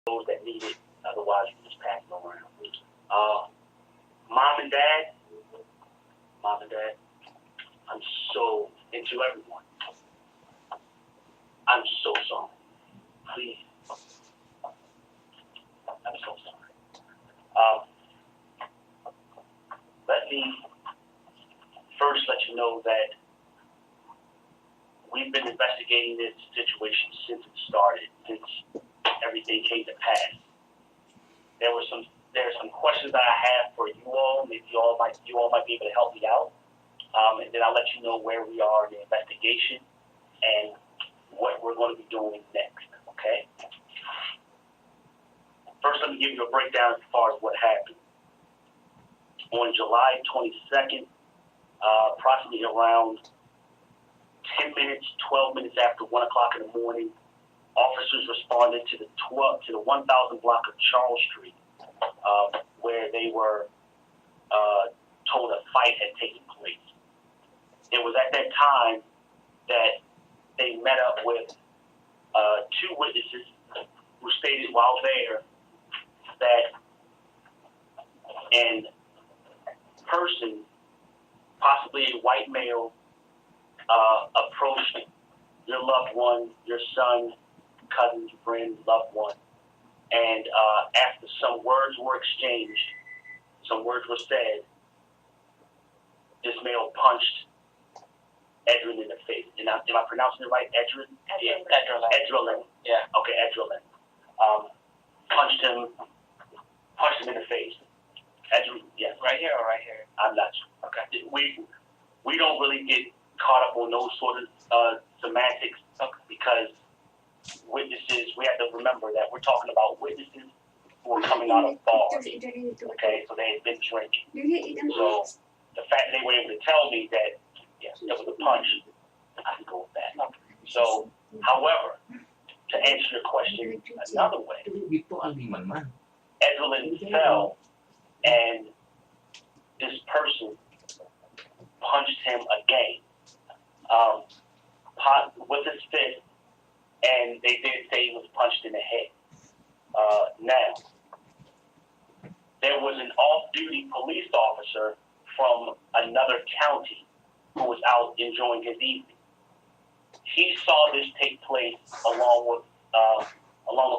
those that need it. Otherwise, you just pass it around. Mom and Dad, I'm so into everyone. I'm so sorry. Please. I'm so sorry. Let me first let you know that we've been investigating this situation since it started, since everything came to pass. There are some questions that I have for you all. Maybe you all might be able to help me out. And then I'll let you know where we are in the investigation and what we're going to be doing next, okay? First, let me give you a breakdown as far as what happened. On July 22nd, approximately around 10 minutes, 12 minutes after 1 o'clock in the morning, officers responded to the 1000 block of Charles Street, where they were told a fight had taken place. It was at that time that they met up with two witnesses who stated while there that a person, possibly a white male, approached your loved one, your son, cousin, friend, loved one, and after some words were exchanged, some words were said, this male punched EDRALIN in the face. Am I pronouncing it right? EDRALIN? Yeah. EDRALIN. Yeah. Okay, EDRALIN. Punched him in the face. EDRALIN, yes. Right here or right here? I'm not sure. Okay. We don't really get caught up on those sort of semantics because witnesses, we have to remember that we're talking about witnesses who are coming out of bars. Okay, so they had been drinking. So the fact they were able to tell me that, yes, there was a punch, I can go with that. So, however, to answer your question another way, EDRALIN fell and this person punched him again with his fist, and they did say he was punched in the head. Now, there was an off-duty police officer from another county who was out enjoying his evening. He saw this take place along with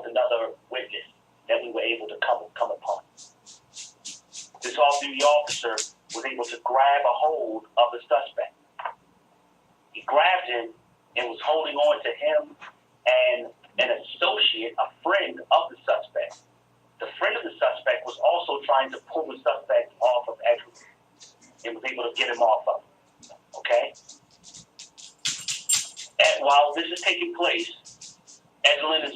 another witness that we were able to come upon. This off-duty officer was able to grab a hold of the suspect. He grabbed him and was holding on to him and an associate, a friend of the suspect. The friend of the suspect was also trying to pull the suspect off of EDRALIN and was able to get him off of him. Okay? And while this is taking place, EDRALIN is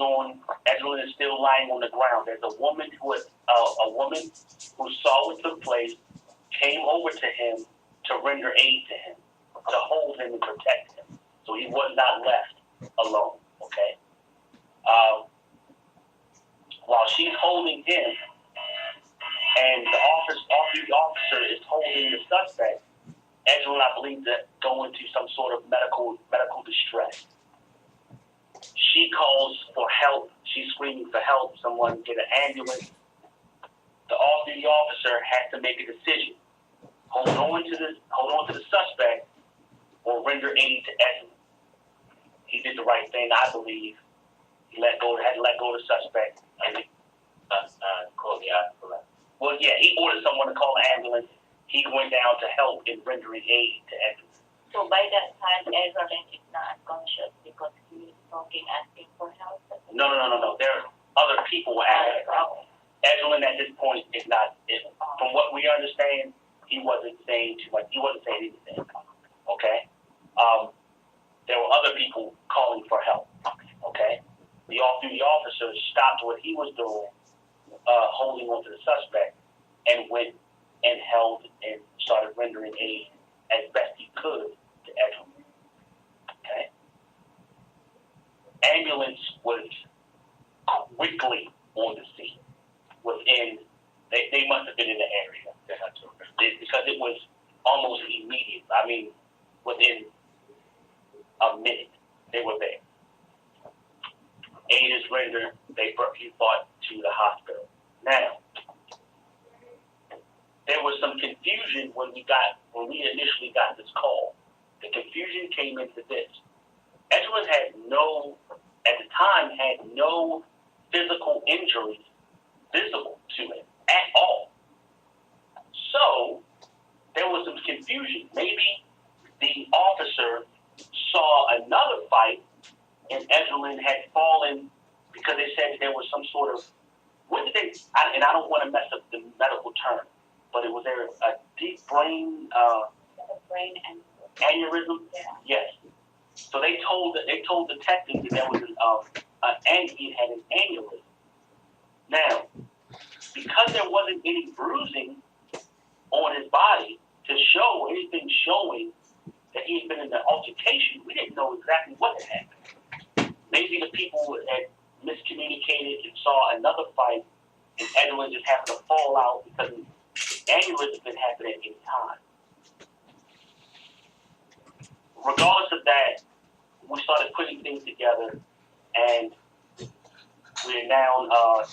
still lying on the ground. There's a woman who saw what took place, came over to him to render aid to him, to hold him and protect him. So he was not left alone. Okay? While she's holding him, and the off-duty officer is holding the suspect, EDRALIN, I believe, that go into some sort of medical distress. She calls for help. She's screaming for help. Someone get an ambulance. The off-duty officer has to make a decision: hold on to the suspect, or render aid to EDRALIN. He did the right thing, I believe. He had to let go of the suspect and call the ambulance. Well, yeah, he ordered someone to call the ambulance. He went down to help in rendering aid to EDRALIN. So by that time, EDRALIN is not unconscious because he was talking, asking for help? No. There are other people asking for help. EDRALIN at this point is not. From what we understand, he wasn't saying too much. He wasn't saying anything. Okay. There were other people calling for help. Okay. The off-duty officer stopped what he was doing, holding on to the suspect, and went and held and started rendering aid as best he could to EDRALIN. Okay? Ambulance was quickly on the scene. They must have been in the area because it was almost immediate. I mean, within a minute, they were there. Aid is rendered. He brought to the hospital. Now, there was some confusion when we initially got this call. The confusion came into this. Edwin at the time, had no physical injuries visible to him at all. So there was some confusion. Maybe the officer saw another fight and Edgerlin had fallen because they said there was some sort of, and I don't want to mess up the medical term, but it was there a deep brain aneurysm? Yeah. Yes. So they told detectives that there was he had an aneurysm. Now, because there wasn't any bruising on his body to show anything showing that he had been in an altercation, we didn't know exactly what had happened. Maybe the people had miscommunicated and saw another fight, and Edwin just happened to fall out because the aneurysm can happen at any time. Regardless of that, we started putting things together, and we're now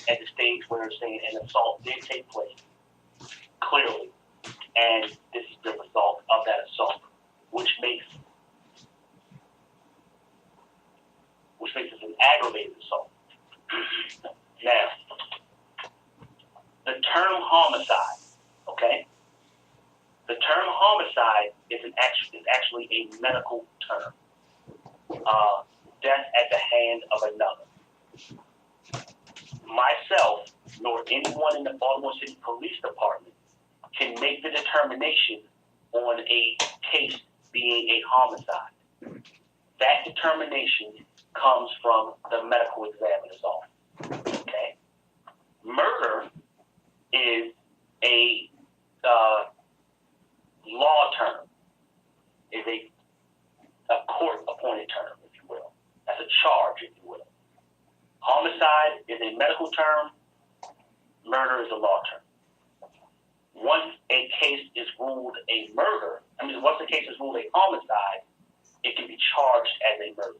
at the stage where we're saying an assault did take place, clearly, and this is the result of that assault, which makes it an aggravated assault. Now, the term homicide, okay? The term homicide is actually a medical term. Death at the hand of another. Myself, nor anyone in the Baltimore City Police Department can make the determination on a case being a homicide. That determination comes from the medical examiner's office. Okay? Murder is a law term, is a court-appointed term, if you will. That's a charge, if you will. Homicide is a medical term. Murder is a law term. Once a case is ruled a once a case is ruled a homicide, it can be charged as a murder.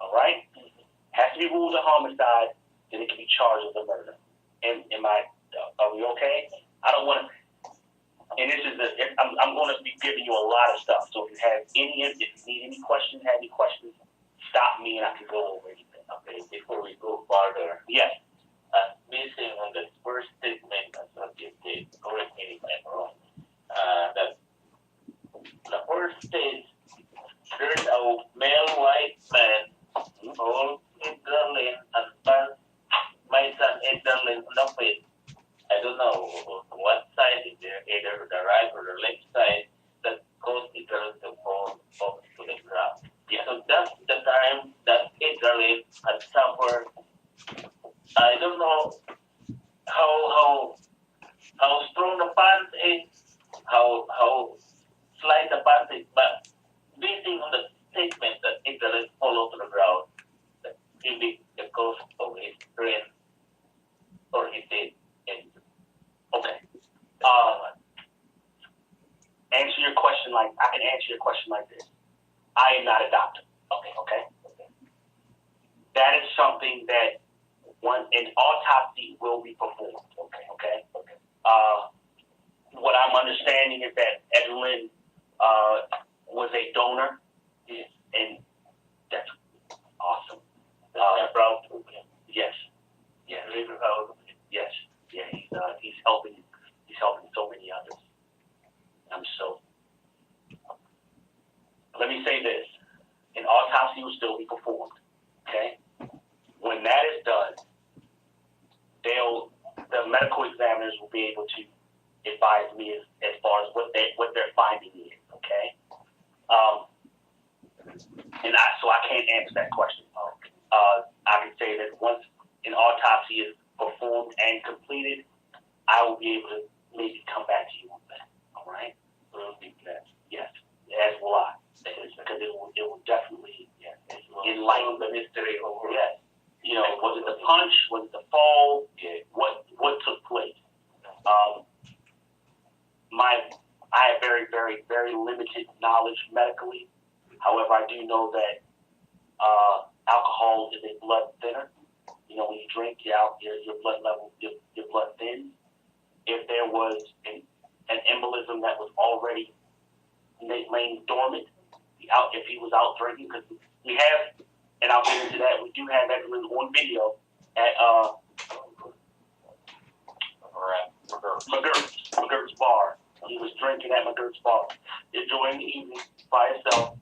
All right? Has to be ruled a homicide, then it can be charged as a murder. Are we okay? I don't want to. And I'm going to be giving you a lot of stuff. So if you need any questions, stop me and I can go over anything. Okay, before we go further. Yes. Basing on the first statement, as you did, correct me if I'm wrong, that the first stage, there's a male white man called EDRALIN and passed my son EDRALIN on the face. I don't know what side is there, either the right or the left side, that caused EDRALIN to fall to the ground. Yeah. So that's the time that EDRALIN had suffered. I don't know how strong the pants is, how slight the pants is, but basing on the statement that EDRALIN fall to the ground, that it be the cause of his brain or his death. Okay. I can answer your question like this. I am not a doctor. Okay. That is something that an autopsy will be performed. Okay. What I'm understanding is that Edwin was a donor, and that's awesome. Proud of him. Yes. Really proud of him. Yes. Yeah. He's helping so many others. Let me say this: an autopsy will still be performed. Okay. When that is done, the medical examiners will be able to advise me as far as what their finding is. Okay. So I can't answer that question. I can say that once an autopsy is performed and completed, I will be able to maybe come back to you on that. All right? Yes. As will I. Because it will definitely enlighten the mystery over. Yes. Was it the punch? Was it the fall? What took place? I have very, very, very limited knowledge medically. However, I do know that alcohol is a blood thinner. you know, when you drink, your blood level, your blood thins. If there was an embolism that was already laying dormant, if he was out drinking, because we have, and I'll get into that, we do have Edwin on video at McGurk's bar. He was drinking at McGurk's bar during the evening by himself.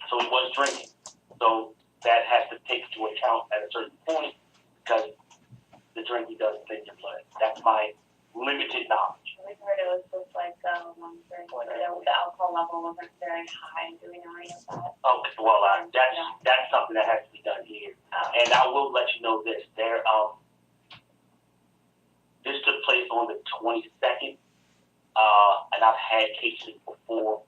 So he was drinking. So that has to take into account at a certain point because the drinking does thin your blood. That's my limited knowledge. We heard it was just like one drink where the alcohol level wasn't very high. Do we know any of that? Okay, well, that's something that has to be done here. And I will let you know this. This took place on the 22nd, and I've had cases before.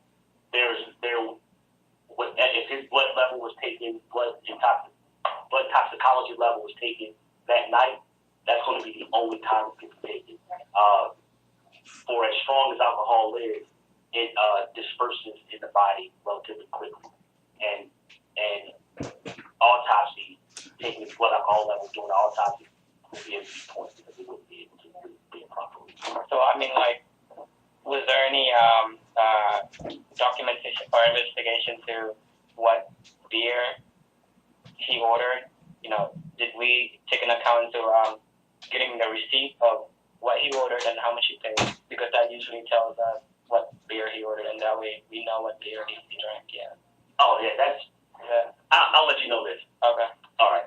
If his blood level was taken, blood toxicology level was taken that night, that's going to be the only time it can be taken. For as strong as alcohol is, it disperses in the body relatively quickly. And autopsy, taking his blood alcohol level during the autopsy would be a key point because it wouldn't be able to be properly. So, I mean, like, was there any documentation or investigation to what beer he ordered? You know, did we take an account into getting the receipt of what he ordered and how much he paid? Because that usually tells us what beer he ordered, and that way we know what beer he drank. Yeah. Oh yeah, I'll let you know this. Okay. All right.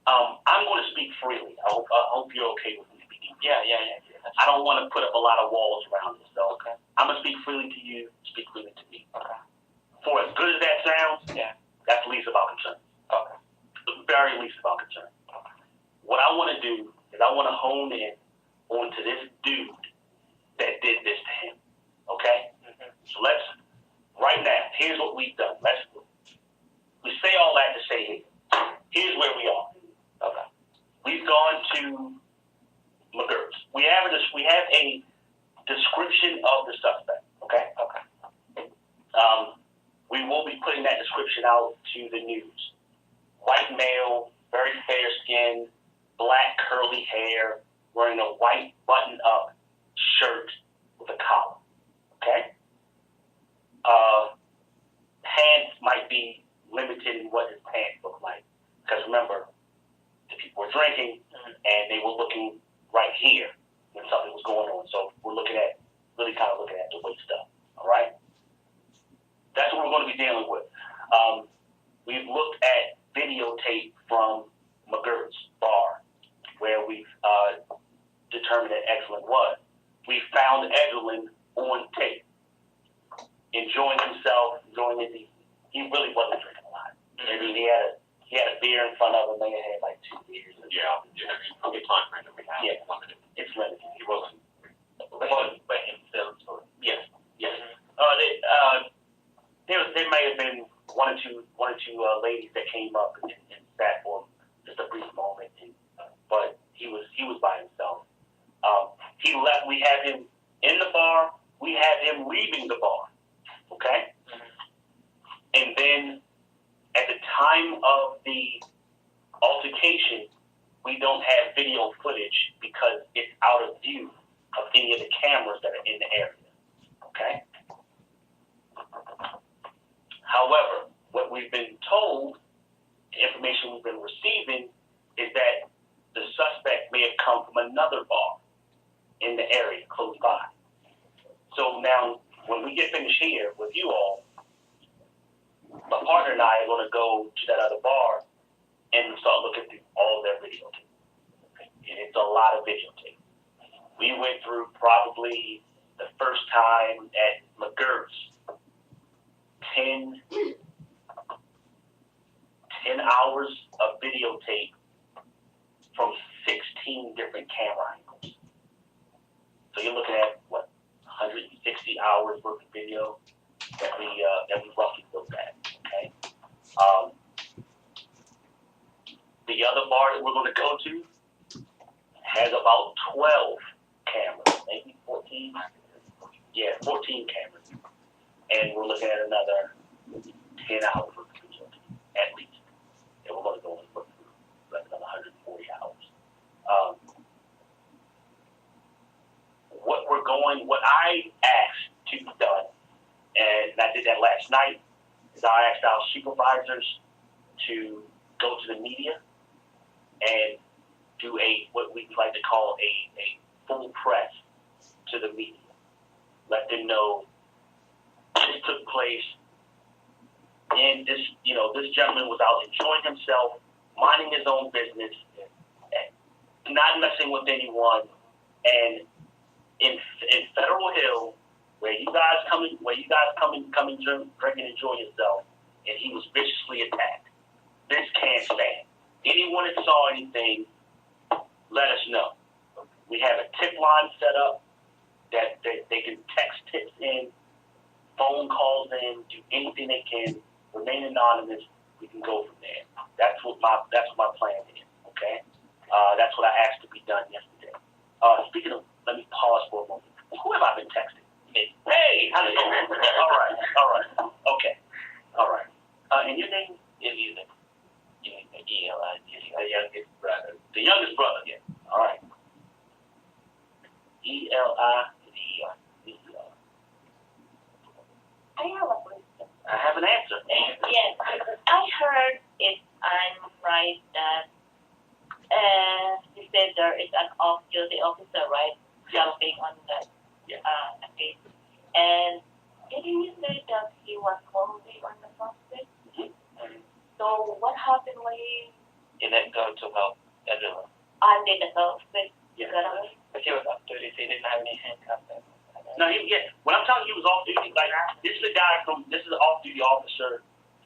I'm going to speak freely. I hope you're okay with me speaking. Yeah. I don't want to put up a lot of walls around this, so okay. I'm going to speak freely to you, speak freely to me. Okay. For as good as that sounds, yeah, that's least of our concern. Okay. The very least of our concern. Okay. What I want to do is I want to hone in onto this dude that did this to him. Okay? Mm-hmm. So right now, here's what we've done. We say all that to say here. Here's where we are. Okay. We've gone to McGurk's. We have a description of the suspect. Okay? Okay. We will be putting that description out to the news. White male, very fair skin, black curly hair, wearing a white button-up shirt with a collar. Okay? Pants might be limited in what his pants look like. Because remember, the people were drinking, and they were looking right here when something was going on. So we're really kind of looking at the weight stuff. All right? That's what we're going to be dealing with. We've looked at videotape from McGurk's bar, where we've determined that Edralin was. We found Edralin on tape, enjoying himself, enjoying his evening. He really wasn't drinking a lot. I mean, he had a beer in front of him. They had like 2 beers. Yeah. I mean, the time frame that we have is limited. It's limited. He wasn't by himself. So. Yes. There may have been one or two ladies that came up and sat for just a brief moment, but he was by himself. He left. We had him in the bar. We had him leaving the bar. Okay. And then at the time of the altercation, we don't have video footage because it's out of view of any of the cameras that are in the area. Okay? However, what we've been told, the information we've been receiving, is that the suspect may have come from another bar in the area close by. So now, when we get finished here with you all, my partner and I are going to go to that other bar and start looking through all their videotape. And it's a lot of videotape. We went through probably the first time at McGurk's 10 hours of videotape from 16 different camera angles. So you're looking at, 160 hours worth of video that we roughly looked at, okay? The other bar that we're going to go to has about 12 cameras, maybe 14. Yeah, 14 cameras. And we're looking at another 10 hours worth of video, at least. And we're going to go and look doing what I asked to be done, and I did that last night, is I asked our supervisors to go to the media and do what we like to call a full press to the media. Let them know this took place, and this gentleman was out enjoying himself, minding his own business, not messing with anyone, and in Federal Hill, where you guys come and drink and enjoy yourself, and he was viciously attacked. This can't stand. Anyone that saw anything, let us know. We have a tip line set up that they can text tips in, phone calls in, do anything they can, remain anonymous. We can go from there. That's what my plan is. Okay. That's what I asked to be done yesterday. Speaking of, let me pause for a moment. Who have I been texting? Hey, how's it going? All right. Okay. All right. And your name is Eli. The youngest brother. The youngest brother, yeah. All right. Eli. I have a question. I have an answer. Yes, I heard, if I'm right, that you said there is an off-duty officer, right, jumping on that case. And didn't you say that he was holding on the suspect? So what happened when he didn't go to help everyone. under the suspect? Yeah. Got away? But he was off duty, so he didn't have any handcuffs. No, when I'm telling you he was off duty, like, this is an off-duty officer.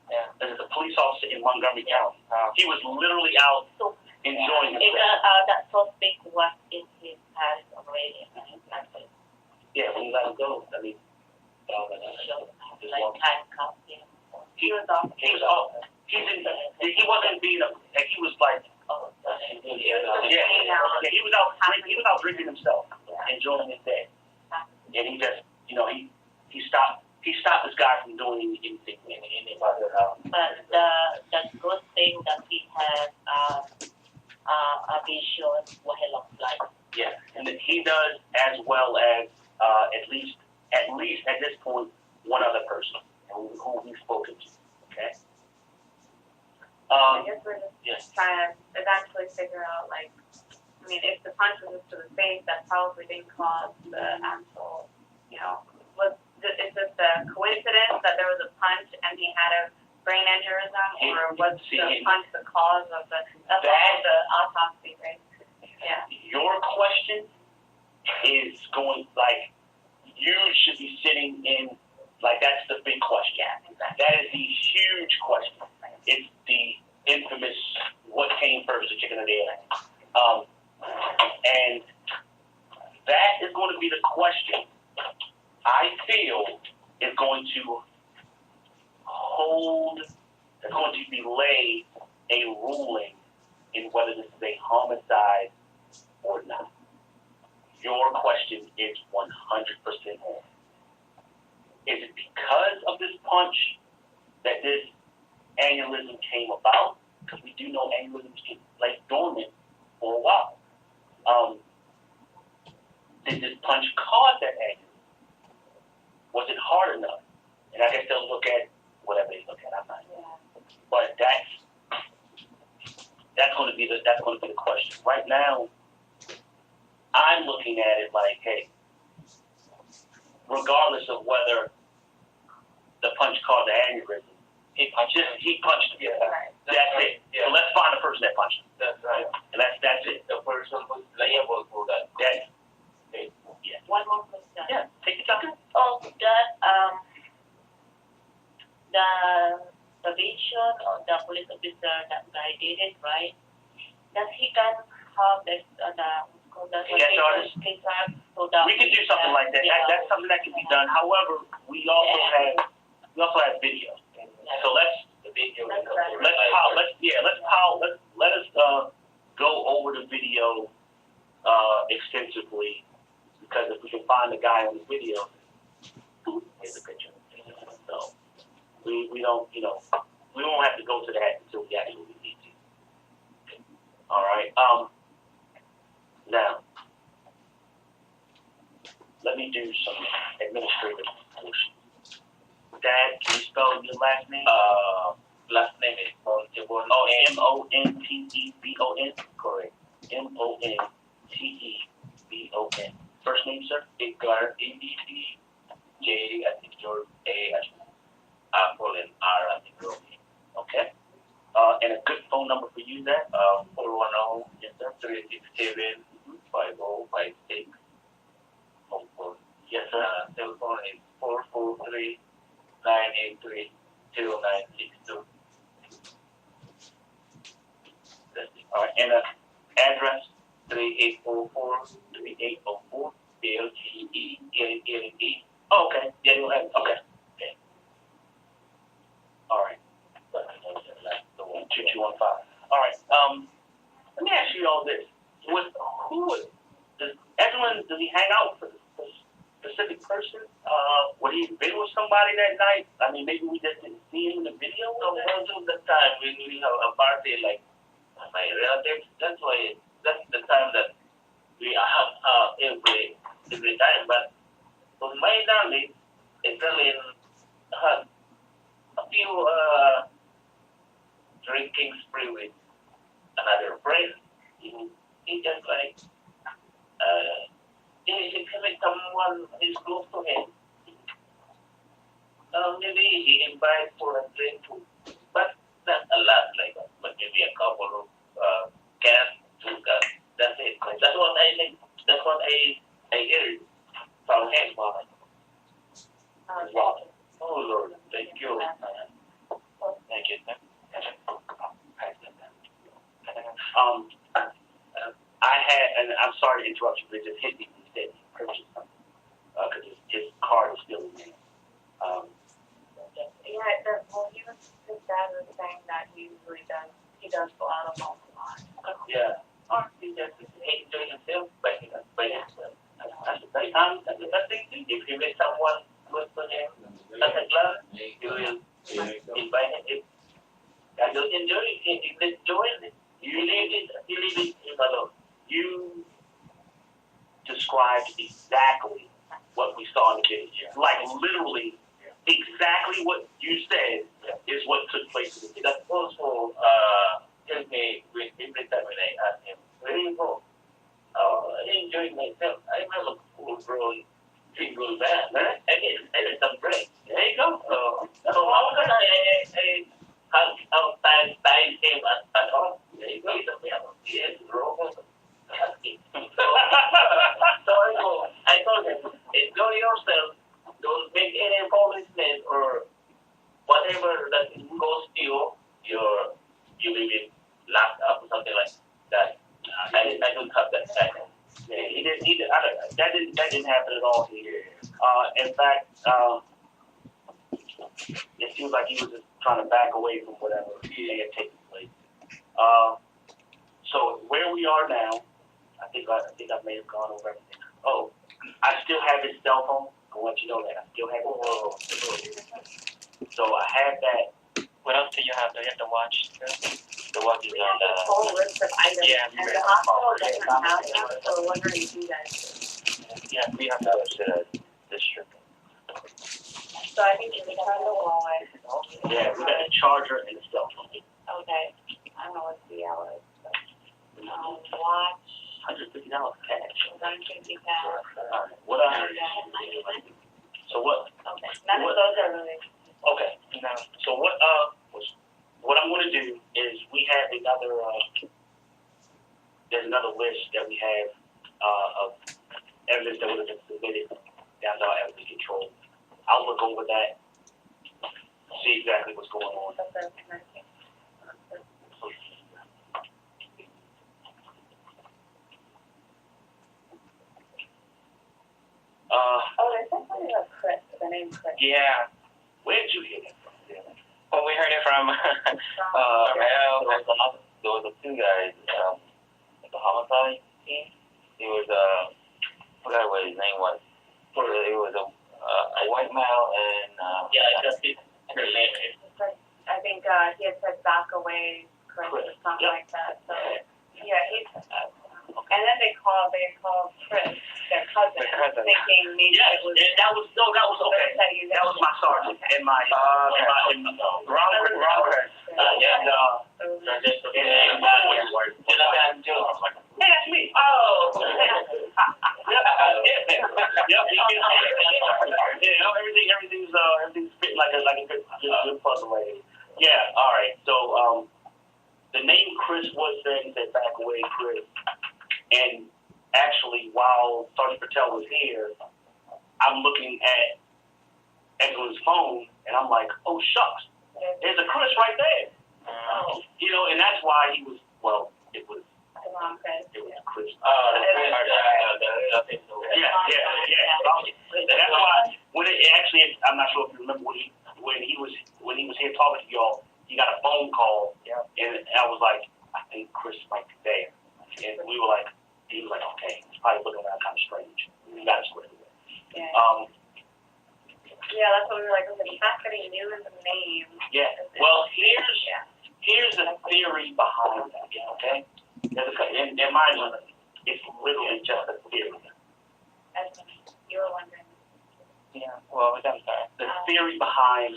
Yeah. This is a police officer in Montgomery County. He was literally out So enjoying himself. that suspect was in his house already. Yeah, when you let him go, I mean, Like handcuffed him. he was off. He wasn't being he was like, he was out drinking himself, enjoying his day. And he just, he stopped this guy from doing anything. But the good thing that he has a vision what he looks like. Yeah, and that he does, as well as at least at this point, one other person who we've spoken to. Okay. I guess we're just trying to eventually figure out, like, I mean, if the punch was to the face, that probably didn't cause the actual, is this a coincidence that there was a punch and he had a brain aneurysm, or was the punch the cause of the autopsy, right? Yeah. Your question is going, like, you should be sitting in, like, that's the big question. Yeah, exactly. That is the huge question. It's the infamous, what came first, the chicken or the egg? And that is going to be the question I feel is going to delay a ruling in whether this is a homicide or not. Your question is 100% on. Is it because of this punch that this aneurysm came about? Because we do know aneurysms can lay dormant for a while. Did this punch cause that aneurysm? Was it hard enough? And I guess they'll look at whatever they look at. I'm not. But that's going to be the question. Right now, I'm looking at it like, hey, regardless of whether the punch caused the aneurysm, he punched him. Yeah. Right. That's it. Yeah. So let's find the person that punched him. That's right. And that's it. The person who's liable for that. That's it. Yeah. One more question. Yeah. Take your time. Oh, that the vision of the police officer that guy did it, right? Does he can have the charges? We can do something like that. That's something that can be done. However, we also have video. So let us go over the video extensively, because if we can find the guy on the video, here's a picture. So we don't, we won't have to go to that until we actually need to. All right. Now, let me do some administrative portion. Dad, can you spell your last name? Last name is Montebon. Oh, Montebon. Correct. Montebon. First name, sir? Edgar, EDD, J as in George, A as in Apple, and R as in Romy. Okay. And a good phone number for you, Dad? 410 Yes, sir. 367 5056. Home phone. Yes, sir. Cell phone is 443 983 0962. That's it. All right. And address? 3804 LGE. Oh, okay. Yeah, you'll have. Okay. All right. 2215. All right. Let me ask you all this: does he hang out with a specific person? Would he been with somebody that night? I mean, maybe we just didn't see him in the video. So most of the time when we have a party like my relatives, that's the time that we have every time. But for my darling, EDRALIN had a few drinking spree with another friend. He just like he met someone who's close to him. Maybe he invites for a drink too, but not a lot, like but maybe a couple of cans, 2 cans. That's it. That's what I think. That's what I heard from him. Wow. Oh Lord, thank you. Thank you. I had, and I'm sorry to interrupt you, but it just hit me when you said he purchased something, because his card is still in there. His dad was saying that he does go out alone a lot. Yeah. Or he just enjoy himself by himself. That's the best thing to do. If you meet someone close to him at a club, you will invite him. And you'll enjoy it. You leave it him alone. You described exactly what we saw in the video. Like literally, exactly what you said is what took place in the video. That also helped me with every time when I ask him, where you go? I enjoyed myself. I'm a full-grown single man. I need some break. There you go. So how can I outside him at all? There you go. He is wrong. So I told him, enjoy yourself. Don't make any promises or whatever that goes to you. You will be locked up or something like that. I don't have that kind of. Yeah, he did. That didn't happen at all here. In fact, it seems like he was just trying to back away from whatever may have taken place. So where we are now, I think I may have gone over everything. Oh, I still have his cell phone. I want you to know that I still have it. So I have that. What else do you have? Do you have the watch too? The watch is We on have a whole list of items, Yeah, and the hospital doesn't have them, so we're wondering if you guys do. Yeah, we have to go to the district. So I think you can turn the wallet. Yeah, we got a charger and a cell phone. Okay. I don't know what the hour is, but, watch, $150 cash. $150. What So what? Okay. None of those are really. Okay. No. So what I'm going to do is we have there's another list that we have of evidence that would have been submitted down to our evidence control. I'll look over that, see exactly what's going on. There's something about Chris, the name Chris. Yeah. Where did you hear that from? Well, we heard it from Mel. There was a 2 guys at the homicide team. He was I forgot what his name was. It was a white male and I just his name is. I think he had said back away Chris or something like that. So yeah, he's. And then they called Chris their cousin, The cousin. thinking maybe Yes, it was. and that was okay. That was my sergeant and my Wrong person. Hey, that's me. Oh. Everything's fit like a good puzzle. Yeah. All right. So the name Chris was said. He said back away, Chris. And actually, while Sergeant Patel was here, I'm looking at Edwin's phone, and I'm like, oh shucks, there's a Chris right there. Oh. You know, and that's why he was. Well, it was. The wrong Chris. It was Chris. Yeah. That's why when it actually, I'm not sure if you remember when he was here talking to y'all, he got a phone call, and I was like, I think Chris might be there, and we were like, he was like, okay, he's probably looking around kind of strange. We got it squared away. Yeah. Yeah, that's what we were like. The fact that he knew the name. Yeah. Well, here's the theory behind that. Okay. And mind you, it's literally just a theory. You were wondering. Yeah. Well, I'm sorry. The theory behind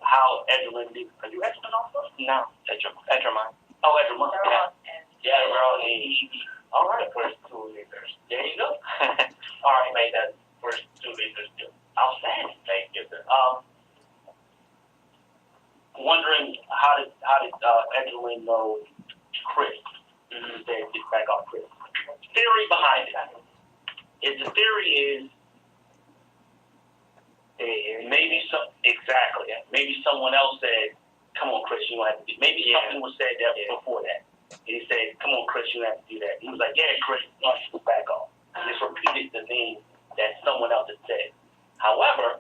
how Edralin did. Are you Edralin also? No. Edramon. Oh, Edralin. Yeah, we're all in. All right. First 2 liters. There you go. All right, made that first 2 liters too. Outstanding. Thank you, sir. Wondering how did Edralin know Chris? He said get back off Chris. Theory behind it. The theory is maybe someone else said, "Come on, Chris, you don't have to do." Maybe something was said there before that. And he said, "Come on, Chris, you don't have to do that." He was like, "Yeah, Chris, you back off." And just repeated the name that someone else had said. However,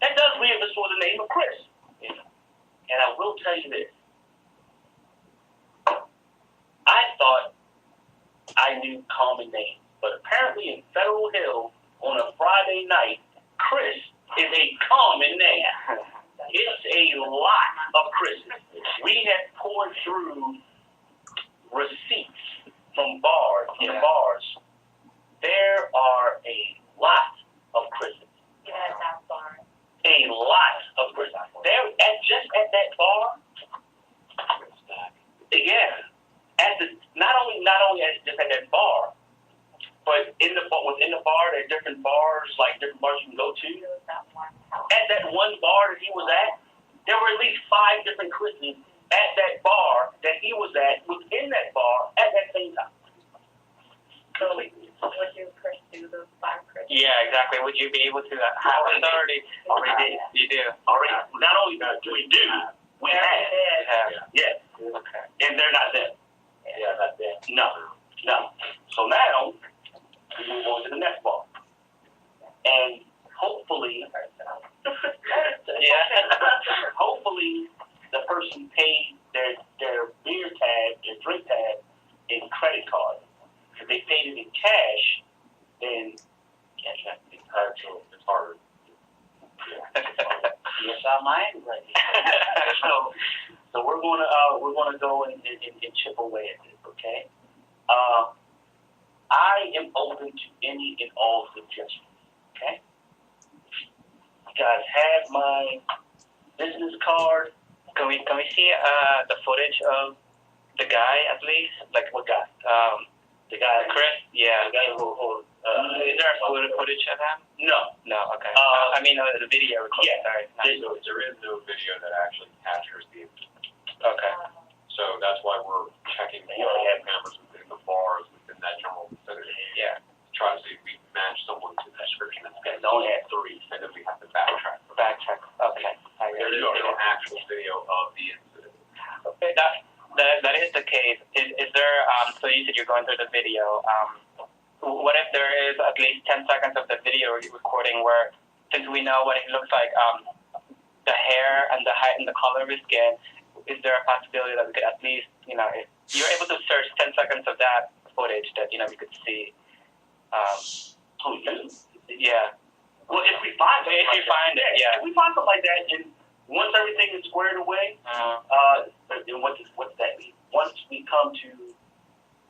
that does leave us with the name of Chris. And I will tell you this. I thought I knew common names, but apparently in Federal Hill on a Friday night, Chris is a common name. It's a lot of Chris's. We have poured through receipts from bars, There are a lot of Chris's. Yeah, that bar. A lot of Chris's. Just at that bar. Yeah. Not only just at that bar, but within the bar, there are different bars, like different bars you can go to. At that one bar that he was at, there were at least 5 different Chris's at that bar that he was at, within that bar, at that same time. So would you pursue those 5 Chris's? Yeah, exactly. Would you be able to? Already did. You do. Already. Not only do we do, we have. Yeah. Okay. And they're not them. Yeah, not there. No. So now, we move on to the next bar. And hopefully, hopefully the person paid their beer tab, their drink tab, in credit card. If they paid it in cash, then It's hard to. It's harder. yes, I might. Right. So we're gonna go and chip away at this, okay? I am open to any and all suggestions, okay? You guys have my business card. Can we see the footage of the guy at least? Like What guy? the guy Chris? Yeah. The guy who Is there a footage of him? No. No. Okay. I mean the video recording. Yeah. Sorry. There is no video that actually captures the incident. Okay. So that's why we're checking all the cameras within the bars within that general vicinity. Yeah. To try to see if we can match someone to the description that's They only had 3. and then we have to backtrack. Backtrack. Okay. There is no actual video of the incident. Okay. That is the case. Is there? So you said you're going through the video. What if there is at least 10 seconds of the video recording where, since we know what it looks like, the hair and the height and the color of his skin, is there a possibility that we could at least, if you're able to search 10 seconds of that footage that, we could see? Yeah. Well, if we find it. If If we find something like that, and once everything is squared away, then what does that mean? Once we come to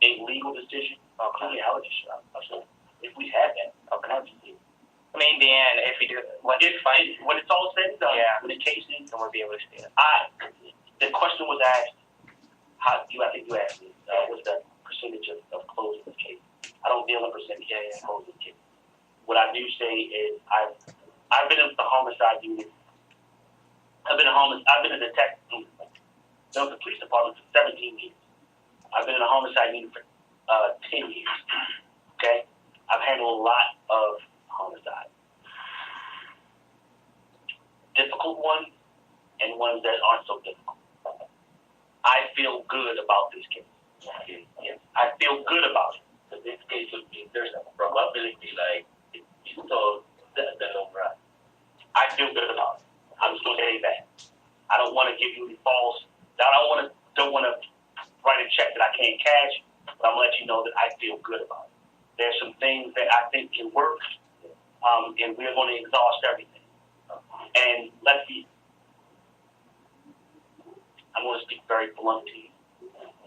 a legal decision, yeah, I'll just shut up. if we had that. Okay. I mean, in the end, if we do, when it's all said and done, when the case is, then we'll be able to see it. The question was asked, I think you asked me, what's the percentage of closing the case? I don't deal in percentages of closing the case. What I do say is I've been in the homicide unit. I've been a detective. Been with the police department for 17 years. I've been in the homicide unit for 10 years. Okay? I've handled a lot of homicide. Difficult ones and ones that aren't so difficult. I feel good about this case. Yes. I feel good about it. So this case would be, there's a probability like it's told the number. I feel good about it. I'm just going to say that. I don't want to give you false. I don't want to write a check that I can't cash, but I'm going to let you know that I feel good about it. There's some things that I think can work, and we're going to exhaust everything. And I'm going to speak very blunt to you.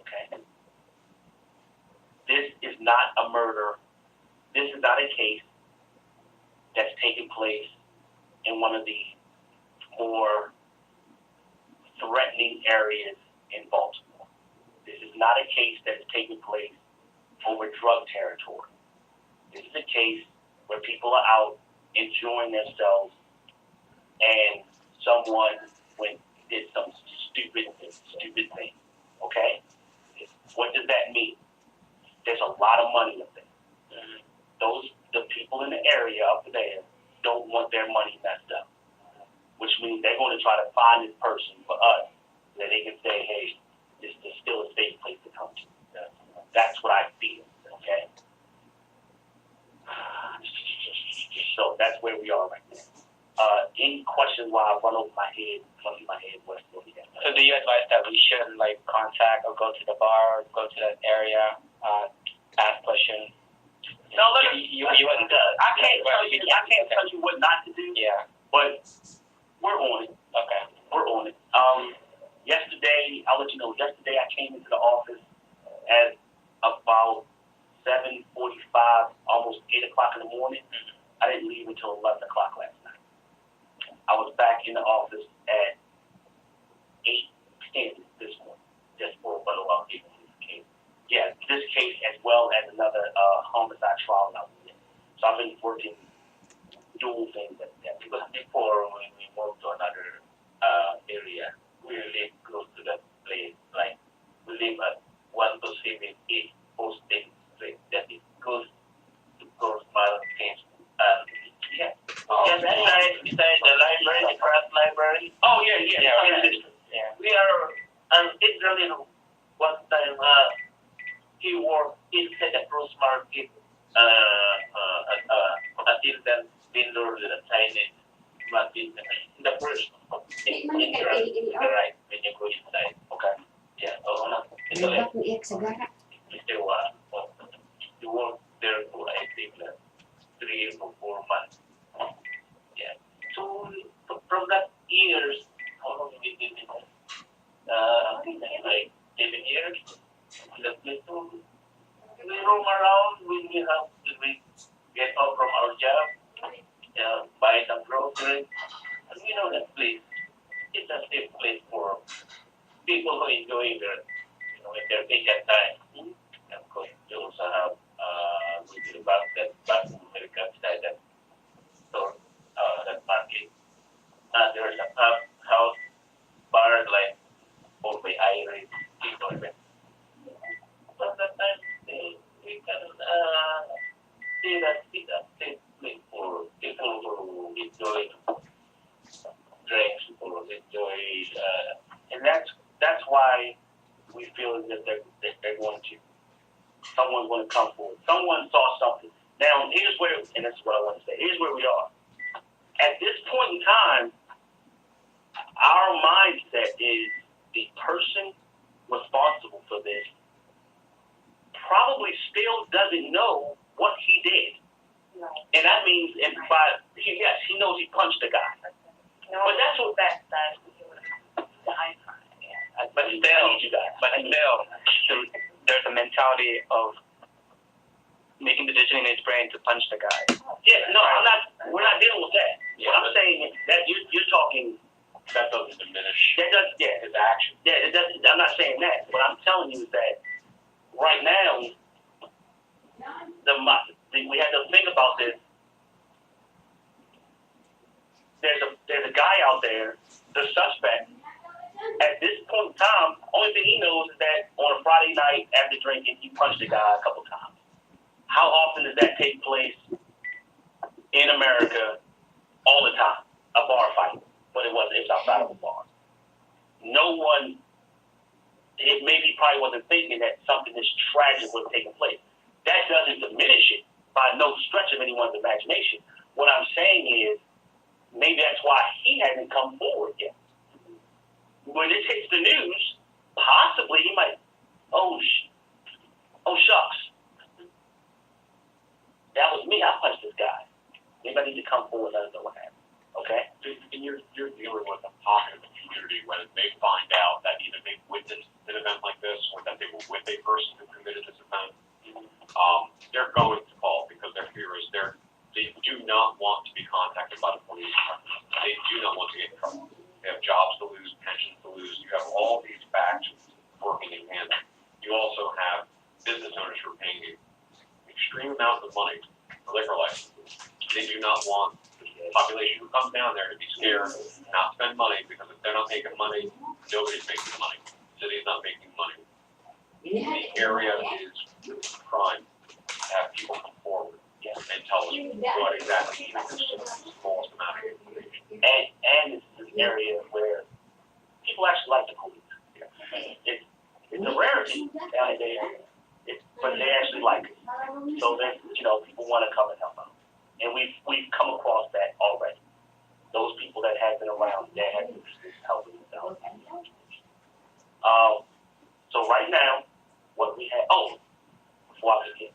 Okay? This is not a murder. This is not a case that's taking place in one of the more threatening areas in Baltimore. This is not a case that's taking place over drug territory. This is a case where people are out enjoying themselves and someone did some stupid thing. Okay? What does that mean? There's a lot of money up there. The people in the area up there don't want their money messed up, which means they're going to try to find this person for us that they can say, hey, this is still a safe place to come to. That's what I feel, okay? So that's where we are right now. Any questions while I run over my head, what's going on? So do you advise that we shouldn't contact or go to the bar, go to that area, ask questions? No, you wouldn't. I can't tell you what not to do. Yeah. But we're on it. Okay. We're on it. Yesterday, I'll let you know. Yesterday, I came into the office at about 7:45, almost 8 o'clock in the morning. I didn't leave until 11 o'clock last night. I was back in the office at 8:10 this morning, just for one of our people. Yeah, this case as well as another homicide trial that I was in. So I've been working dual things at that. Because before when we moved to another area, we live close to that place. Like we live at 1278 Posting Street. That is close to Mile Case. Yeah. Just beside the library, the craft library. Oh yeah. We are EDRALIN one time. He worked in Santa Cruz Market attendant vendor with a Chinese market. The first in the right when you go inside. Okay. Yeah. He worked there for I think 3 or 4 months. Yeah. So from that years, how long we did it? Like 7 years. We roam around when we get off from our job, buy some groceries, and we know that place. It's a safe place for people who enjoy their vacation time. Of course, we also have we do back to America beside that store, that market. There's a pub, house, bar like owned by Irish people. But that time we can see that it's a safe place for people who enjoy drinks, or enjoy, and that's why we feel that they're going to. Someone's going to come forward. Someone saw something. Now, here's where, and this is what I want to say. Here's where we are. At this point in time, our mindset is the person responsible for this probably still doesn't know what he did. No. And that means, yes, he knows he punched the guy. No, but that's what that the icon. Yeah. But still, there's a mentality of making the decision in his brain to punch the guy. Yeah, no, I'm not. We're not dealing with that. What I'm saying is that you're talking. That doesn't diminish That does. Yeah, his action. yeah. It doesn't. I'm not saying that. What I'm telling you is that right now, we have to think about this. There's a guy out there, the suspect. At this point in time, only thing he knows is that on a Friday night after drinking, he punched a guy a couple times. How often does that take place in America? All the time. A bar fight. But it was outside of a bar. No one, maybe probably wasn't thinking that something this tragic was taking place. That doesn't diminish it by no stretch of anyone's imagination. What I'm saying is, maybe that's why he hasn't come forward yet. When this hits the news, possibly he might, oh shucks. That was me, I punched this guy. Maybe I need to come forward and let us know what happened. Okay? And you're dealing with a pocket of the community when they find out that either they witnessed an event like this or that they were with a person who committed this event. They're going to call because their fear is they do not want to be contacted by the police. They do not want to get in trouble. They have jobs to lose, pensions to lose. You have all these factors working in tandem. You also have business owners who are paying extreme amounts of money for liquor licenses. They do not want the population who comes down there to be scared, not spend money, because if they're not making money, nobody's making money. The city's not making money. The area is prime to have people come forward and tell us what exactly is the smallest amount of information. And it's an area where people actually like the police. It's a rarity down there, but they actually like it. So that people want to come and help out, and we've come across that already. Those people that have been around, that have been helping us out. So right now, what we have. Oh, before I forget.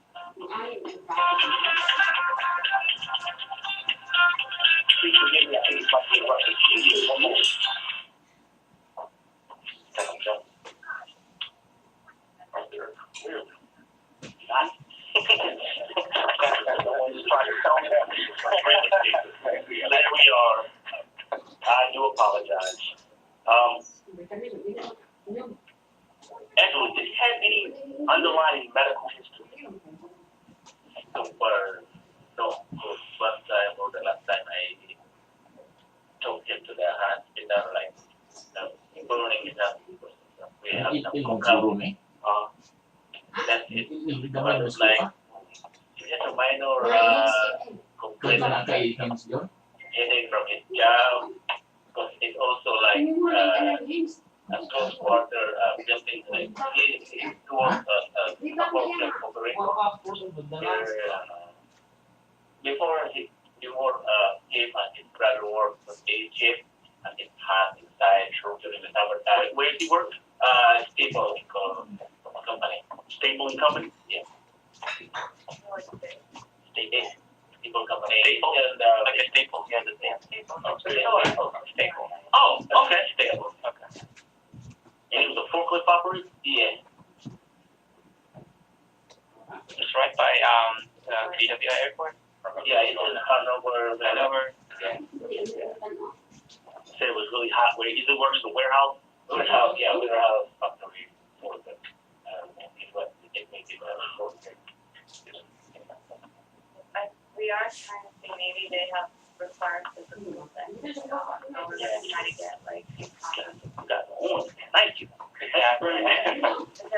Please forgive me. I think it's like a Russian. One more. I'm jumping. Right there. Clearly. Not. There we are. I do apologize. Angela, did you have any underlying medical history? No, first time or the last time I took him to the hospital, like burning it up. We have some problem. That's it. But it's like just a minor complaint, headache from his job, because it's also like a close quarter building. Like he was a before him and his brother worked for day shift and his heart inside during the summertime. Where did he work? Staple company. Staple Company? Yeah. Staple company. Staple? And, Like a staple. yeah, the same. Staple. Oh, okay. Staple. Okay. And it was a forklift operator? Yeah. It's right by PWI Airport. Yeah, it's in Hanover. Said it was really hot. Where he either works in the warehouse? Warehouse, yeah, warehouse factory for the We are trying to see, maybe they have required physical that, we're gonna try to get like. Thank you. Because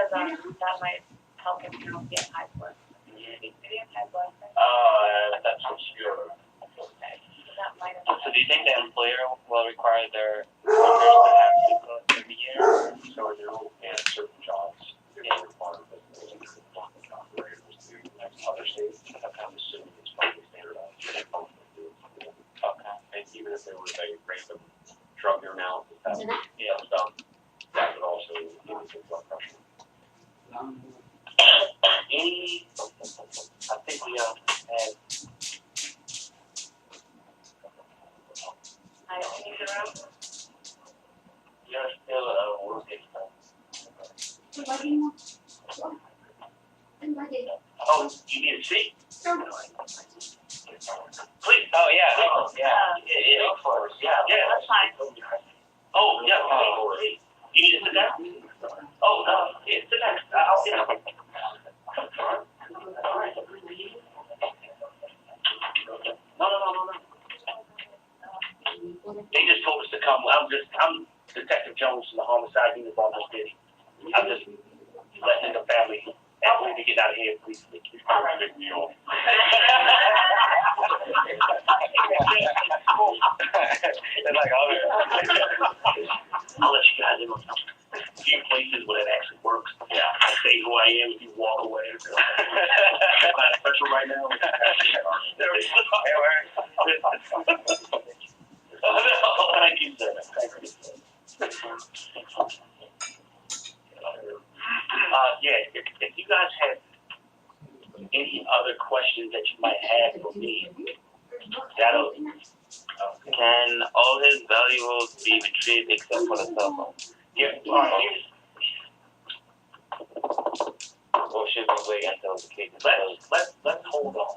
that might help him get high blood. Maybe high blood pressure. That's for sure. That might have. So do you think the employer will require their workers to have physical every year? So there will be certain jobs that are required that operators do like other states. I'm assuming it's probably standardized. Okay. And even if there was a random drug analysis that was done, that would also give you blood pressure. I think we have had. You're still working. you need a seat? Please. Oh yeah. Yeah, of course. Yeah, That's fine. Oh, yeah. Please. You need to sit down? Oh, no. Yeah, sit down. I'll sit down. All right. No. They just told us to come. I'm Detective Jones from the Homicide Unit of Baltimore City. I'm just letting the family ask me to get out of here, please. He's kind of a big deal. It's like, oh, I'll let you guys in on a few places where that actually works. Yeah. I say who I am if you walk away. I'm kind of special right now. Thank you, sir. Thank you. If you guys have any other questions that you might have for me, that'll. can all his valuables be retrieved except for the cell phone? Yeah. All right. Or should we wait until the case is closed? Let's hold on.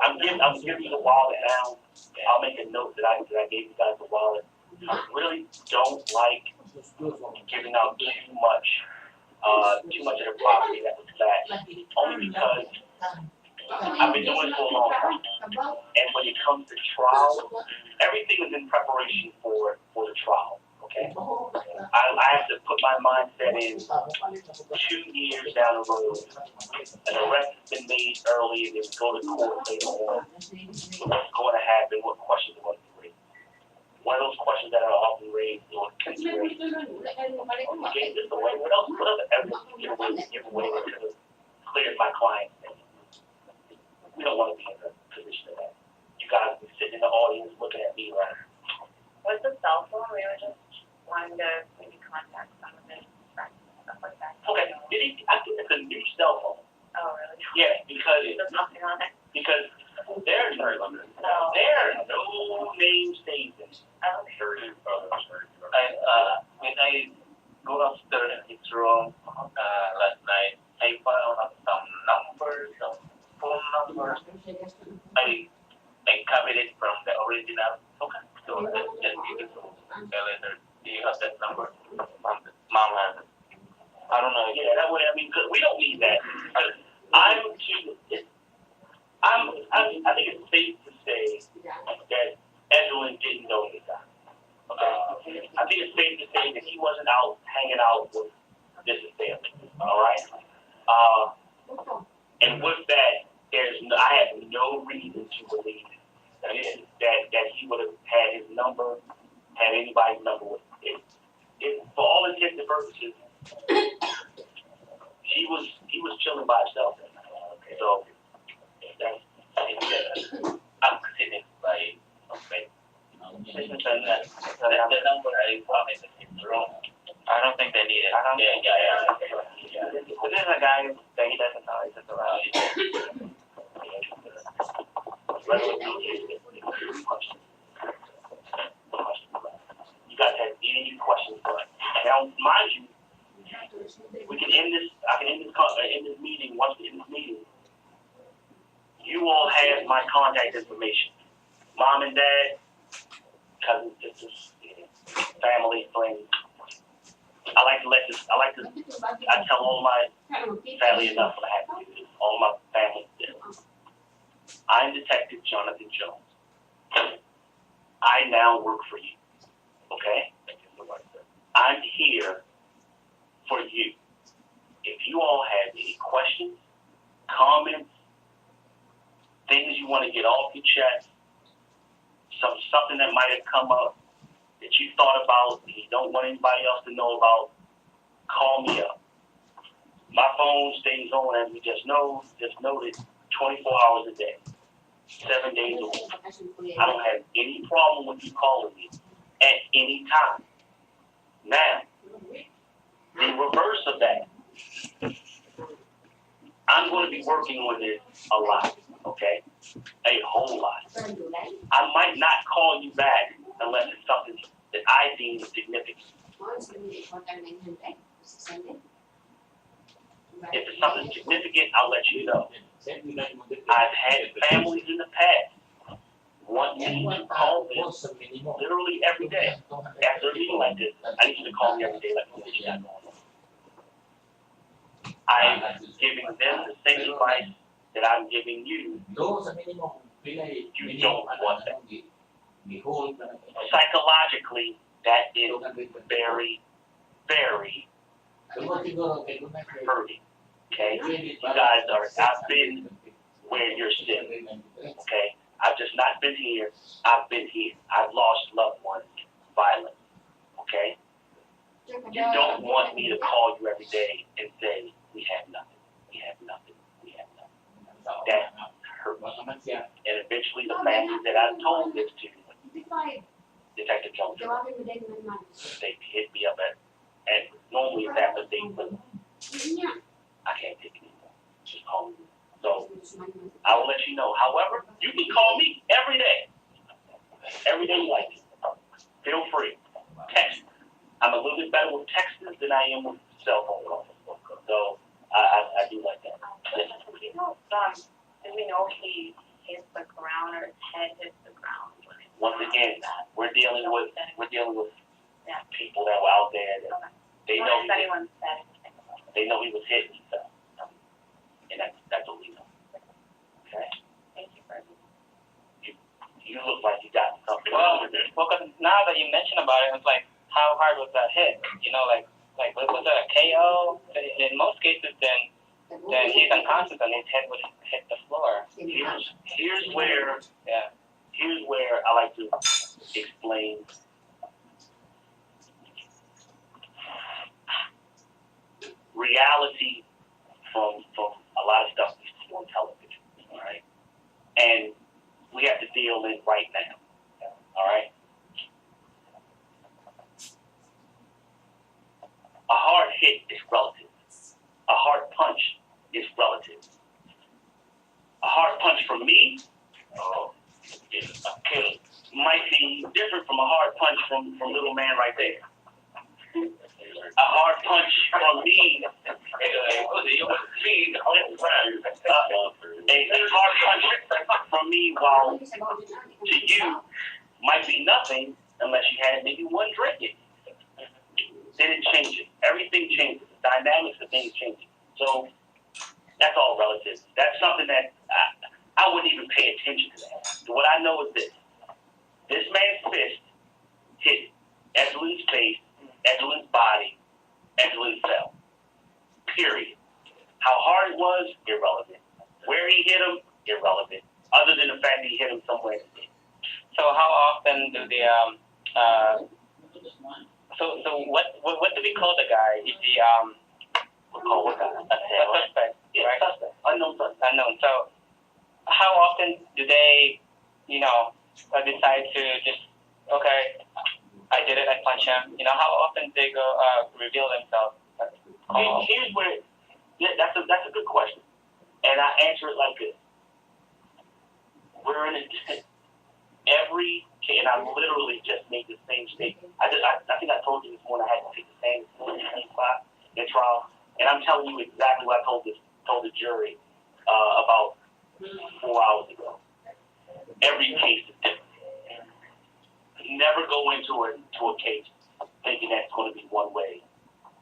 I'm giving you the wallet now. I'll make a note that I gave you guys the wallet. I really don't like giving out too much of the property that was flashed. Only because I've been doing it for a long time. And when it comes to trial, everything is in preparation for the trial. Okay? I have to put my mindset in 2 years down the road. An arrest has been made early, and then we go to court later on. What's going to happen? What questions are going to be raised? One of those questions that are often raised or considered. Okay, just the way. What other evidence give away that could have cleared my client's name? We don't want to be in a position of that. You guys be sitting in the audience looking at me like. With the cell phone, we were just wanting to maybe contact some of his friends and stuff like that. Okay, I think it's a new cell phone. Oh, really? Yeah, because There's nothing on it. there's no name saved in it. Oh, When I go upstairs in his room last night, I found some numbers, some phone numbers. I copied it from the original. Okay. So just give it to Eleanor. Do you have that number? Mom has it. I don't know. Yeah, that would. I mean, we don't need that. I think it's safe to say that Edwin didn't know this guy. Okay. I think it's safe to say that he wasn't out hanging out with this family. All right. And with that, I have no reason to believe that he would have had his number, had anybody's number with him. For all intents and purposes, he was chilling by himself. Okay. So that's I'm sitting by the number I found in his room. I don't think they need it. Yeah. But there's a guy that he doesn't know. He's just around. You guys have any questions for us? Now, mind you, we can end this. I can end this meeting. Once we end this meeting, you all have my contact information. Mom and dad, cousins, sisters, family, friends. I tell all my family enough what I have to do. All my family. I'm Detective Jonathan Jones. I now work for you. Okay? I'm here for you. If you all have any questions, comments, things you want to get off your chest, something that might have come up that you thought about and you don't want anybody else to know about, call me up. My phone stays on, as we just noted, 24 hours a day, 7 days a week. I don't have any problem with you calling me at any time. Now, the reverse of that, I'm going to be working on this a lot, okay? A whole lot. I might not call you back unless it's something that I deem significant. If it's something significant, I'll let you know. I've had families in the past want me to call them literally every day. After a meeting like this, I need you to call me every day, like, what you got going on. I'm giving them the same advice that I'm giving you. You don't want that. Psychologically, that is very, very hurting. Okay? You guys are, I've been where you're sitting. Okay? I've just not been here. I've been here. I've lost loved ones violently. Okay? You don't want me to call you every day and say, we have nothing. We have nothing. We have nothing. That hurts. And eventually the families that I told this to, Detective Jones, they hit me up and normally it's after they put, I can't take it anymore. Just call me. So I will let you know. However, you can call me every day. Every day you like it. Feel free. Text. I'm a little bit better with texting than I am with cell phone calls. So I do like that. Yes. Did we know he hit the ground or his head hit the ground? Once again, we're dealing with people that were out there that they know he was hit and stuff. And that's what we know. Okay? Thank you for you look like you got something. Well, because now that you mention about it, it's like, how hard was that hit? You know, like was it a KO? In most cases, then he's unconscious and his head would hit the floor. Here's where I like to explain reality from a lot of stuff we see on television. All right, and we have to deal in right now. All right. A hard hit is relative. A hard punch is relative. A hard punch from me might be different from a hard punch from little man right there. A hard punch from me, a hard punch from me, while to you might be nothing unless you had maybe one drink. Then it changes. Everything changes. The dynamics of things change. So that's all relative. That's something that I wouldn't even pay attention to that. What I know is this. This man's fist hit Edelin's face, Edelin's body, Edelin fell. Period. How hard it was, irrelevant. Where he hit him, irrelevant. Other than the fact that he hit him somewhere. So how often do the So what do we call the guy? Is the We'll call what guy? a suspect, Yeah, right? suspect. Unknown suspect. Unknown. So how often do they, decide to just, okay, I did it, I punch him. How often they go reveal themselves? Here's where that's a good question, and I answer it like this. We're in every case, and I literally just made the same statement. I think I told you this morning. I had to take the same spot in trial, and I'm telling you exactly what I told the jury about 4 hours ago. Every case is different. Never go into a case thinking that's going to be one way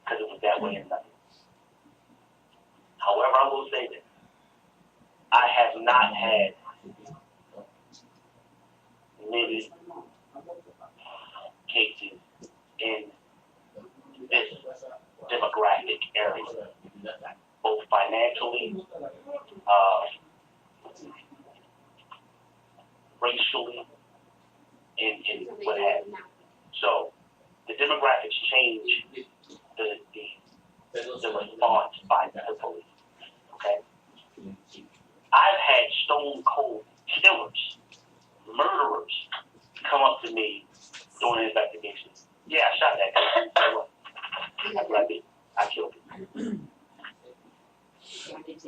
because it was that way and nothing. However, I will say this: I have not had many cases in this demographic area, both financially, racially, and what have you. So the demographics change the response by the police. Okay? I've had stone cold killers, murderers, come up to me during an investigation. Yeah, I shot that guy. So what? I killed him.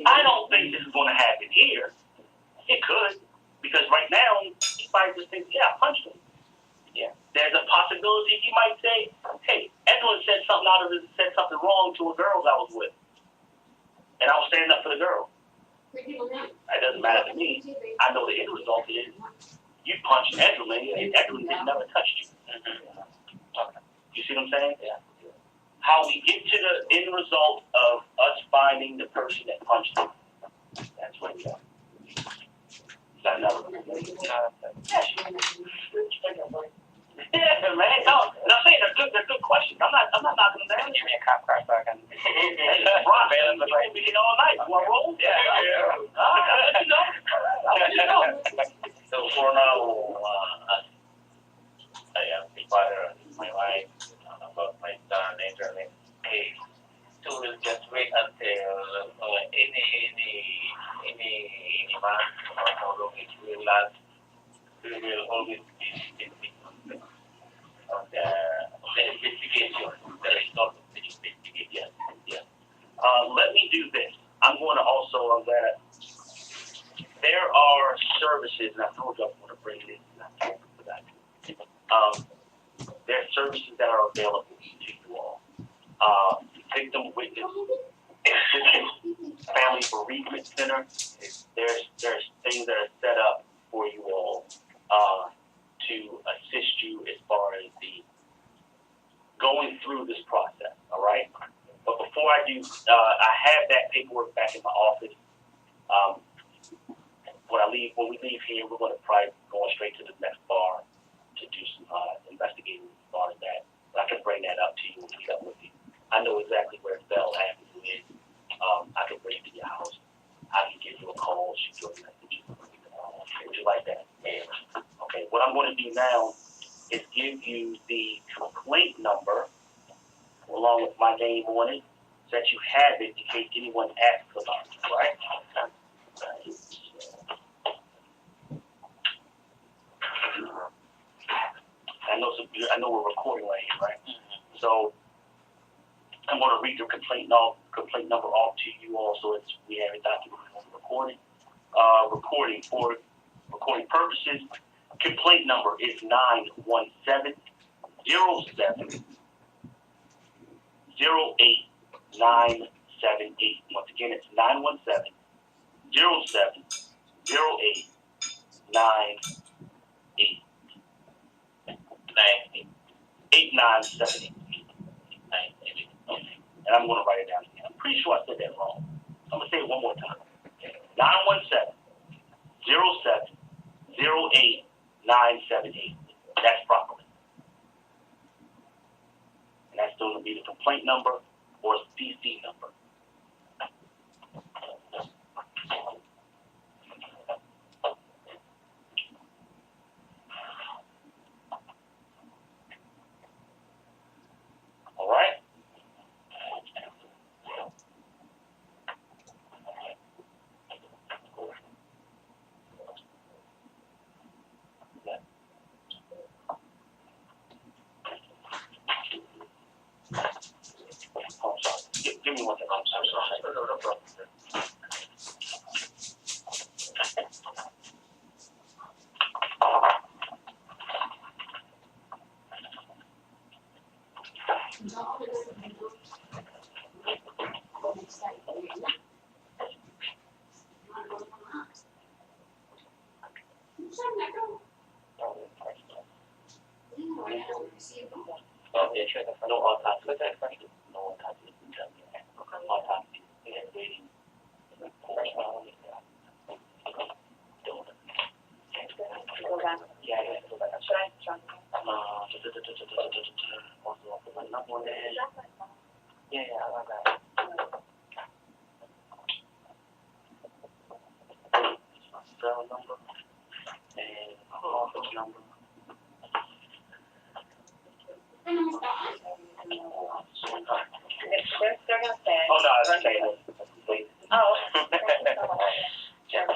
I don't think this is going to happen here. It could, because right now he might just think, yeah, I punched him. Yeah. There's a possibility he might say, hey, Edwin said something wrong to a girl I was with. and I was standing up for the girl. It doesn't matter to me. I know the end result is you punched EDRALIN, and EDRALIN never touched you. Okay. You see what I'm saying? Yeah. How we get to the end result of us finding the person that punched him. That's what we are. Is that another one? Yeah, man. No, and I'm saying they're good questions. I'm not knocking them down. Give me a cop car so I can. Rock, man, we're gonna be here all night. You wanna roll? Yeah. I'll let you know. I'll let you know. So for now, I am the father of my wife, about my son, EDRALIN case. So we'll just wait until any month or how long it will last. We will always be depending on the investigation, the result of the investigation. Yeah. Let me do this. I'm glad there are services, and I told you I want to bring this, and I told you for that. There are services that are available to you all. Victim Witness Assistance, Family Bereavement Center. There's things that are set up for you all to assist you as far as the going through this process. All right. But before I do, I have that paperwork back in my office. When we leave here, we're going to probably go straight to the next bar to do some investigating as far as that. But I can bring that up to you and meet up with you. I know exactly where Bell Avenue is. I can bring it to your house. I can give you a call, shoot you a message. Would you like that? Yeah. Okay. What I'm going to do now is give you the complaint number along with my name on it, so that you have it in case anyone asks about it. Right? I know we're recording right here, right? Mm-hmm. So I'm going to read your complaint number off to you all, so we have it documented on the recording. For recording purposes, complaint number is 917-07-08-978. Once again, it's 917-07-08-978. 8978. And I'm going to write it down again. I'm pretty sure I said that wrong. I'm going to say it one more time. 917-07-08-978. That's properly. And that's still going to be the complaint number or CC number. All right? Oh, sorry. Give me one second. I'm sorry. No problem. No autopsy. No autopsy. Autopsy. And waiting. Go back. Yeah, I have to go back. Should I jump? Also, I'll put my number on there. Yeah, I like that. My cell number and office number. They're gonna say. Oh no, it's okay. Wait. Oh. Yeah.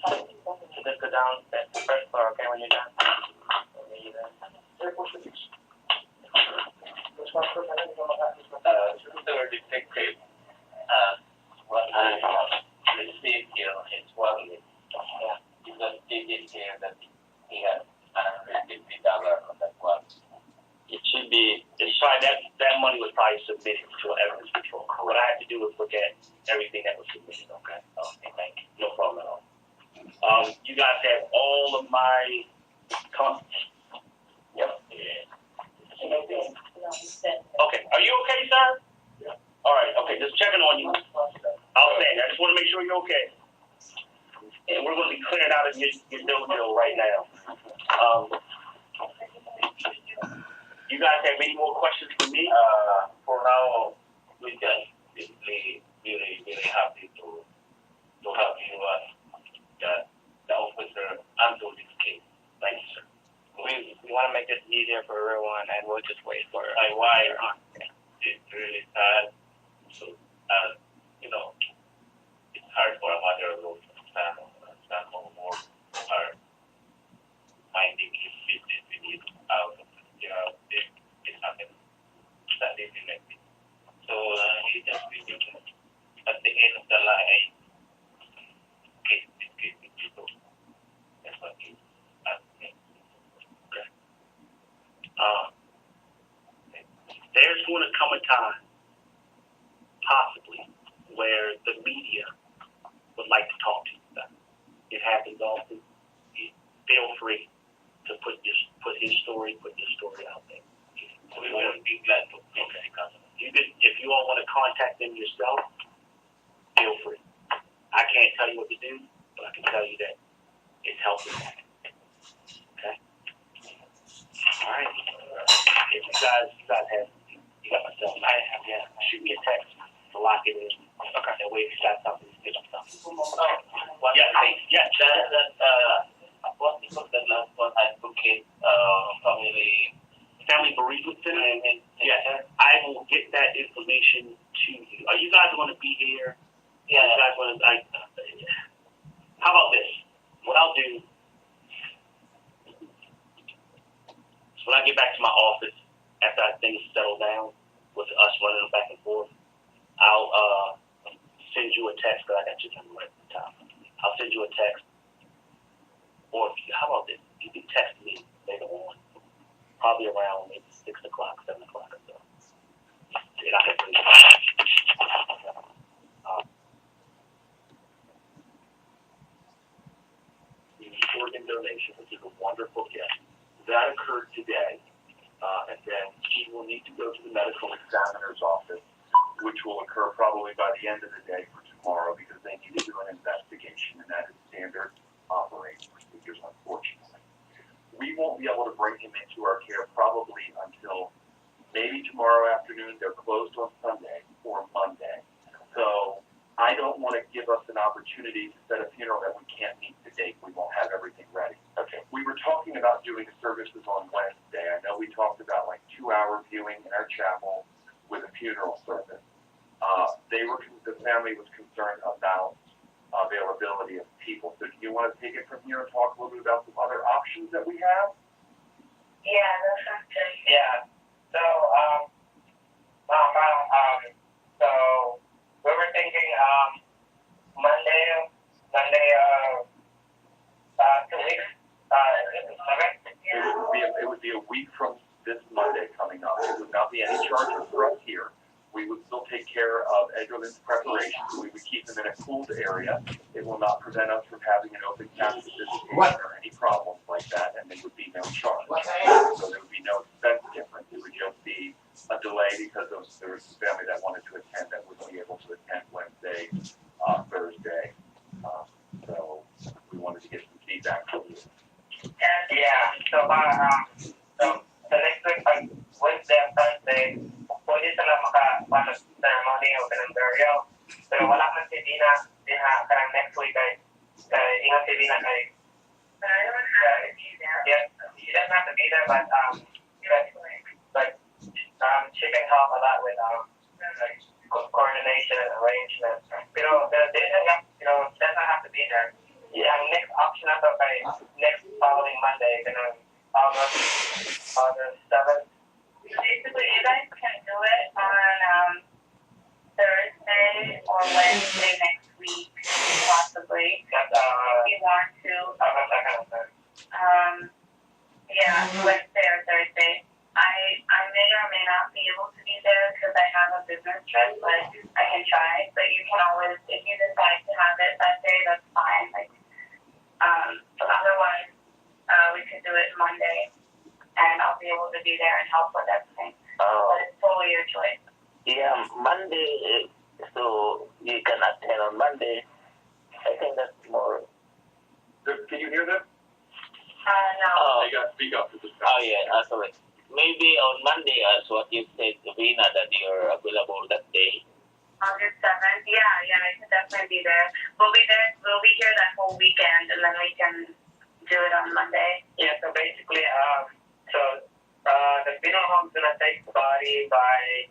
So let's go down that first floor, okay, when you're done. Third detective, what I received here is because they did here that he had $150 on that one. It should be to an evidence control. What I have to do is look at everything that was submitted. Okay. Okay. Thank you. No problem at all. You guys have all of my comments. Yep. Yeah. Okay. Are you okay, sir? Yeah. All right. Okay. Just checking on you. Outstanding. I just want to make sure you're okay. And we're going to be clearing out of your dojo right now. You guys have any more questions for me? For now, we just really happy to have you as the officer handle this case. Thank you, sir. We want to make this easier for everyone, and we'll just wait for my wife. It's really sad. So, you know, it's hard for a mother to stand no more for her finding his business we need out of it happened that they elected. So he just really at the end of the line case people. That's what he asked me. There's going to come a time, possibly, where the media would like to talk to you about it. It happens often. Feel free to put his story out there. We will be glad to discuss it. If you all want to contact them yourself, feel free. I can't tell you what to do, but I can tell you that it's helping. Okay? All right. If you guys have, you got my cell phone. I have, yeah. Shoot me a text to lock it in. Okay. That way if you got something, pick up something. Yes. What because the last one advocate family bereavement center. Yes. I will get that information to you. Are you guys going to be here? Yeah. You guys want to? How about this? What I'll do is when I get back to my office after things settle down with us running back and forth, I'll send you a text. But I got your number right at the top. I'll send you a text. Or how about this? You can text me later on, probably around maybe 6 o'clock, 7 o'clock or so. And I can bring you the organ donation, which is a wonderful gift. That occurred today, and then he will need to go to the medical examiner's office, which will occur probably by the end of the day for tomorrow because they need to do an investigation, and that is standard operating procedures, unfortunately. We won't be able to bring him into our care probably until maybe tomorrow afternoon. They're closed on Sunday or Monday. So I don't want to give us an opportunity to set a funeral that we can't meet the date. We won't have everything ready. Okay. We were talking about doing services on Wednesday. I know we talked about like 2-hour viewing in our chapel with a funeral service. The family was concerned about availability of people. So do you want to take it from here and talk a little bit about some other options that we have? Yeah, that sounds good. Yeah. So, so we were thinking, Monday, 2 weeks, It would be a week from this Monday coming up. It would not be any charges for us here. We would still take care of EDRALIN's preparations. We would keep them in a cooled area. It will not prevent us from having an open campus visitation or any problems like that, and there would be no charge. So there would be no expense difference. It would just be a delay because there was a family that wanted to attend that wouldn't be able to attend Wednesday, Thursday. So we wanted to get some feedback from you. yeah, so the next week, Wednesday and Thursday, pwede sila maka-ceremony o kanang burial. Pero wala man si Dina kanang next week kay ingat si Dina kay yes, she doesn't have to be there, but she can help a lot with like coordination and arrangement. Pero doesn't have to be there. Yeah, next option na to kay next following Monday, kanang August 7th. Basically, you guys can do it on Thursday or Wednesday next week, possibly, if you want to. Yeah, Wednesday or Thursday. I may or may not be able to be there because I have a business extras, but I can try. But you can always, if you decide to have it that day, that's fine. Like, but otherwise, we could do it Monday, and I'll be able to be there and help with everything. But it's totally your choice. Yeah, Monday, so you can attend on Monday. I think that's more. Can you hear them? No. You got to speak up to this guy. Oh, yeah, sorry. Maybe on Monday, as what you said, Vina, that you're available that day. August 7th? Yeah, I can definitely be there. We'll be here that whole weekend, and then we can do it on Monday. Yeah, so basically, the funeral home's gonna take the body by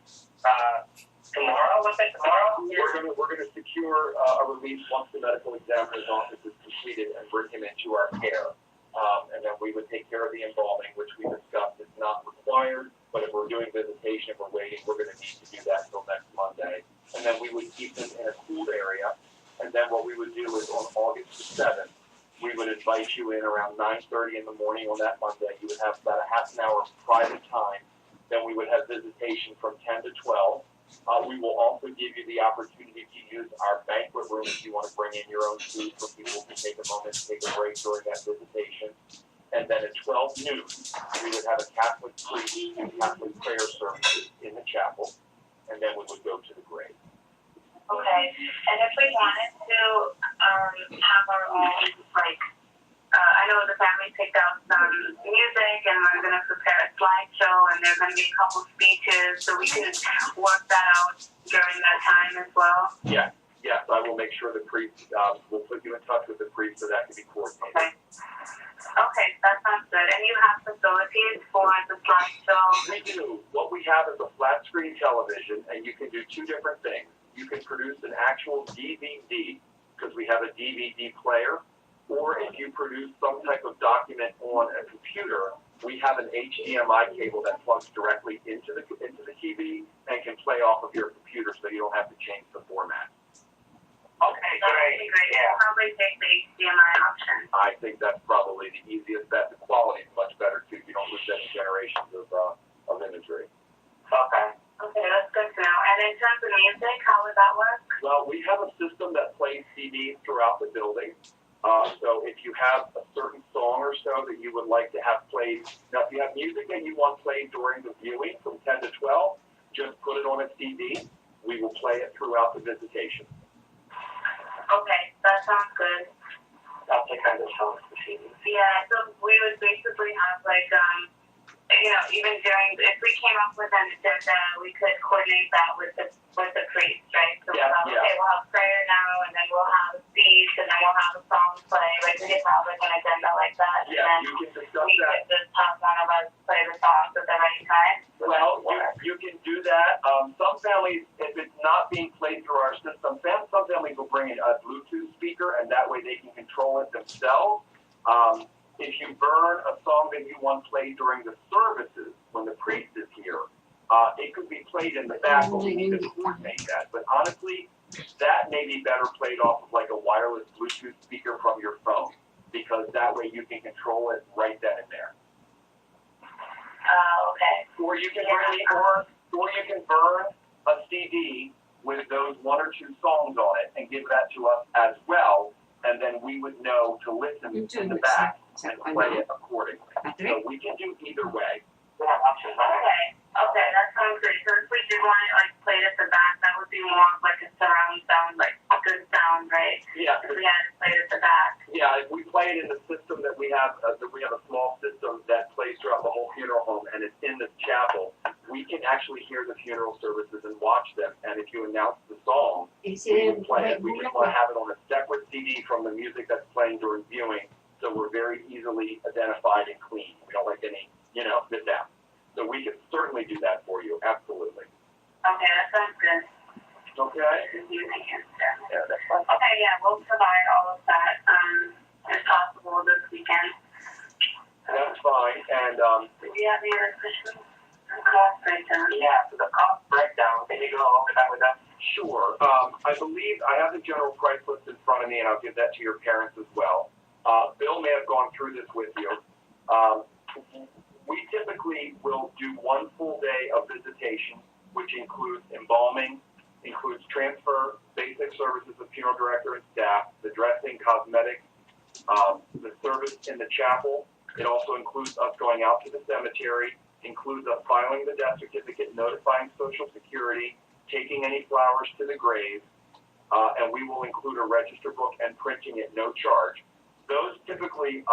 tomorrow. Was it tomorrow? We're gonna secure a release once the medical examiner's office is completed and bring him into our care. And then we would take care of the embalming, which we discussed is not required, but if we're doing visitation, if we're waiting, we're going to need to do that until next Monday. And then we would keep them in a cool area, and then what we would do is on August the 7th, we would invite you in around 9:30 in the morning on that Monday. You would have about a half an hour of private time. Then we would have visitation from 10 to 12. We will also give you the opportunity to use our banquet room if you want to bring in your own food for people to take a moment to take a break during that visitation. And then at 12 noon, we would have a Catholic priest and Catholic prayer services in the chapel, and then we would go to the grave. Okay. And if we wanted to have our own, like, I know the family picked out some music, and we're going to prepare a slideshow, and there's going to be a couple speeches, so we can work that out during that time as well. Yes, I will make sure the priest, we'll put you in touch with the priest so that can be coordinated. Okay, that sounds good. And you have facilities for the slideshow? We do. What we have is a flat screen television, and you can do two different things. You can produce an actual DVD, because we have a DVD player, or if you produce some type of document on a computer, we have an HDMI cable that plugs directly into the TV and can play off of your computer so you don't have to change the format. Okay, That would be great. Yeah. We'll probably take the HDMI option. I think that's probably the easiest bet. The quality is much better too. You don't lose any generations of imagery. Okay, that's good to know. And in terms of music, how would that work? Well, we have a system that plays CDs throughout the building. So if you have a certain song or so that you would like to have played, now if you have music that you want played during the viewing from 10 to 12, just put it on a CD. We will play it throughout the visitation. Okay, that sounds good. I'll take kind of songs to see. Yeah, so we would basically have like, even during, if we came up with an agenda, we could coordinate that with the priest, right? So we'll have prayer now, and then we'll have a speech, and then we'll have a song play. Like we could have like an agenda like that. Yeah, and you can discuss we that. could just have one of us play the songs at the right time. Well, you can do that. Some families, if it's not being played through our system, some families will bring in a Bluetooth speaker, and that way they can control it themselves. If you burn a song that you want played during the services when the priest is here, it could be played in the back, but we need to coordinate that. But honestly, that may be better played off of like a wireless Bluetooth speaker from your phone, because that way you can control it right then and there. Okay. Or you can burn a CD with those one or two songs on it and give that to us as well, and then we would know to listen in the back and play it accordingly. So we can do either way. Okay, that sounds great. So if we did want it like played at the back, that would be more of like a surround sound, like a good sound, right? Yeah. If we had it played at the back. Yeah, if we play it in the system that we have a small system that plays throughout the whole funeral home, and it's in the chapel, we can actually hear the funeral services and watch them. And if you announce the song, we can play it. We just want to have it on a separate CD from the music that's playing during viewing, so we're very easily identified and clean. We don't like any, miss out. So we can certainly do that for you, absolutely. Okay, that sounds good. Okay? Yeah, that's fine. Okay, yeah, we'll provide all of that if possible this weekend. That's fine. And Do we have any other questions? Cost breakdown. Yeah, so the cost breakdown, can you go over that with us? sure. I believe I have the general price list in front of me, and I'll give that to your parents as well. Bill may have gone through this with you. We typically will do one full day of visitation, which includes embalming, includes transfer, basic services of funeral director and staff, the dressing, cosmetics, the service in the chapel. It also includes us going out to the cemetery, includes us filing the death certificate, notifying Social Security, taking any flowers to the grave, and we will include a register book and printing at no charge. Those typically,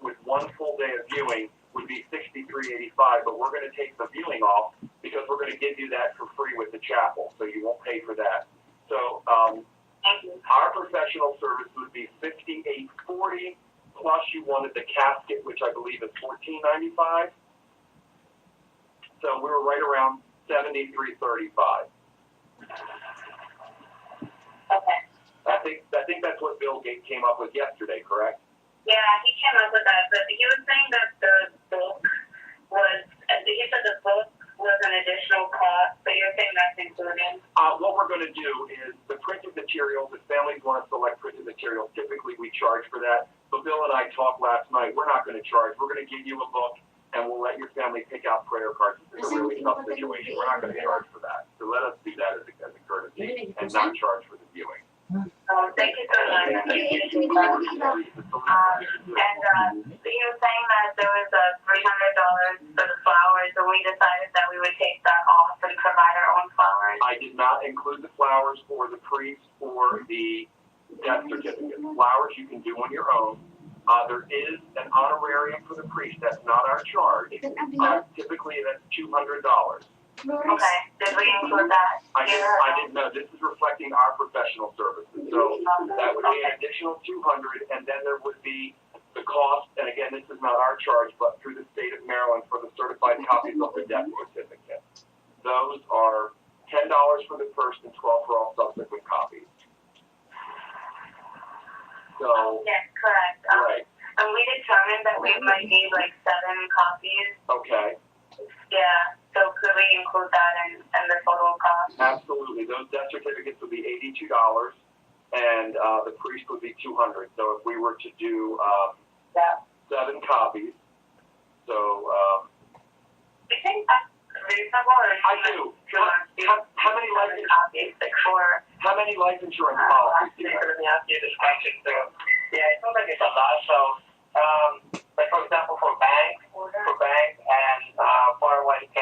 with one full day of viewing, would be $63.85, but we're going to take the viewing off because we're going to give you that for free with the chapel, so you won't pay for that. So our professional service would be $58.40, plus you wanted the casket, which I believe is $14.95. So we were right around $73.35. Okay. I think that's what Bill came up with yesterday, correct? Yeah, he came up with that, but he was saying that the book was, he said the book was an additional cost, so you're saying that's included? What we're going to do is the printed materials, if families want to select printed materials, typically we charge for that. But Bill and I talked last night, we're not going to charge. We're going to give you a book, and we'll let your family pick out prayer cards. This is a really tough situation. We're not going to charge for that. So let us do that as a courtesy and not charge for the viewing. Thank you so much. And he was saying that there was a $300 for the flowers, and we decided that we would take that off and provide our own flowers. I did not include the flowers for the priest or the death certificate. Flowers you can do on your own. There is an honorarium for the priest. That's not our charge. Typically, that's $200. Okay. Did we include that? I didn't know. This is reflecting our professional services. So that would be an additional $200, and then there would be the cost, and again, this is not our charge, but through the state of Maryland for the certified copies of the death certificate. Those are $10 for the first and $12 for all subsequent copies. So, yes, correct. Right. And we determined that we might need like 7 copies. Okay. Yeah. So could we include that in the total cost? Absolutely. Those death certificates would be $82, and the priest would be $200. So if we were to do 7 copies, so you think that's reasonable? Or I do. How many life copies? Like 4. How many life insurance policies do you have? Let me ask you this question. So, yeah, it seems like it's a lot. So, like for example, for banks and 401k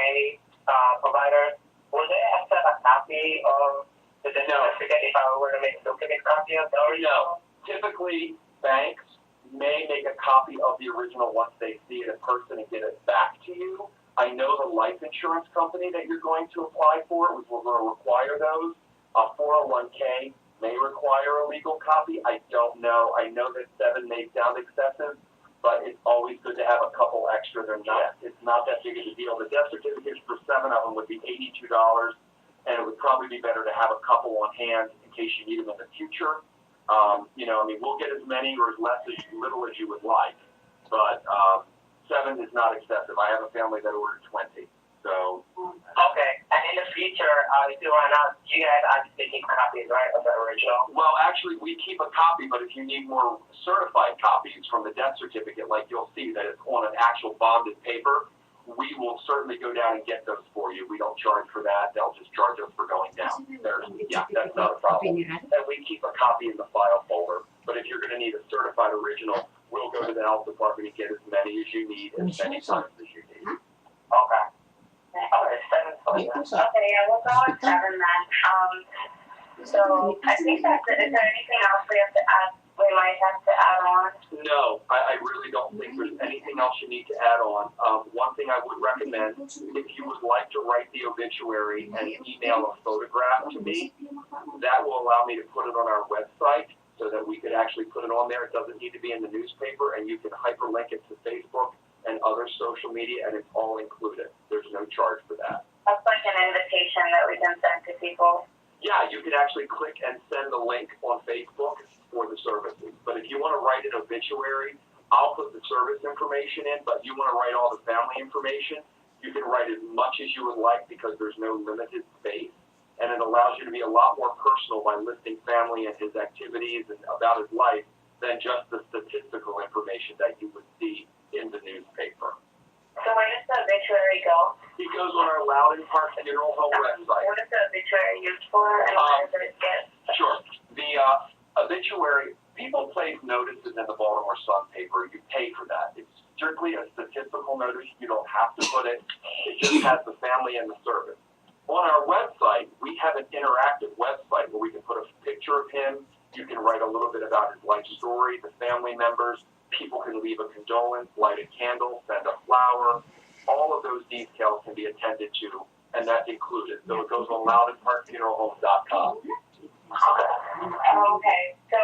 providers, will they accept a copy of the death certificate if I were to make a duplicate copy of the original? No. Typically, banks may make a copy of the original once they see it in person and get it back to you. I know the life insurance company that you're going to apply for, we're going to require those. 401k may require a legal copy. I don't know. I know that 7 may sound excessive, but it's always good to have a couple extra. It's not that big of a deal. The death certificates for 7 of them would be $82, and it would probably be better to have a couple on hand in case you need them in the future. We'll get as many or as little as you would like, but 7 is not excessive. I have a family that ordered 20. So. Okay, and in the future, if you run out, you guys actually keep copies, right, of the original? Well, actually, we keep a copy, but if you need more certified copies from the death certificate, like you'll see that it's on an actual bonded paper, we will certainly go down and get those for you. We don't charge for that. They'll just charge us for going down. That's not a problem. And we keep a copy in the file folder. But if you're going to need a certified original, we'll go to the health department and get as many as you need, as many times as you need. Okay. Okay, 7. Okay, yeah, we'll go with 7 then. So I think that's it. Is there anything else we might have to add on? No, I really don't think there's anything else you need to add on. One thing I would recommend, if you would like to write the obituary and email a photograph to me, that will allow me to put it on our website so that we could actually put it on there. It doesn't need to be in the newspaper, and you can hyperlink it to Facebook and other social media, and it's all included. There's no charge for that. That's like an invitation that we can send to people. Yeah, you can actually click and send the link on Facebook for the services. But if you want to write an obituary, I'll put the service information in, but you want to write all the family information, you can write as much as you would like because there's no limited space. And it allows you to be a lot more personal by listing family and his activities and about his life than just the statistical information that you would see in the newspaper. So where does the obituary go? It goes on our Loudon Park Funeral Home website. What is the obituary used for, and what does it get? Sure. The obituary, people place notices in the Baltimore Sun paper. You pay for that. It's strictly a statistical notice. You don't have to put it. It just has the family and the service. On our website, we have an interactive website where we can put a picture of him. You can write a little bit about his life story, the family members. People can leave a condolence, light a candle, send a flower. All of those details can be attended to, and that's included. So it goes on loudonparkfuneralhome.com. Okay, so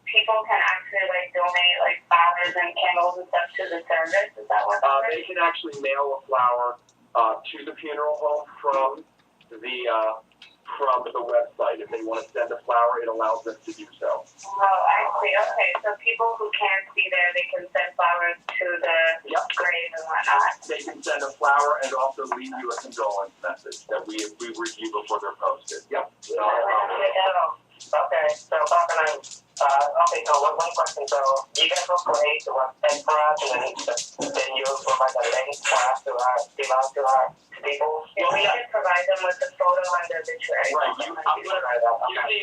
people can actually donate flowers and candles and stuff to the service. Is that what? They can actually mail a flower to the funeral home from the website. If they want to send a flower, it allows them to do so. Oh, I see. Okay, so people who can't be there, they can send flowers to the grave and whatnot. They can send a flower and also leave you a condolence message that we review before they're posted. Yep. Okay, so talking so one question. So you guys will create the website for us, and then you'll provide a link for us to give out to our people. Yeah, we can provide them with the photo and the obituary. Right. Give me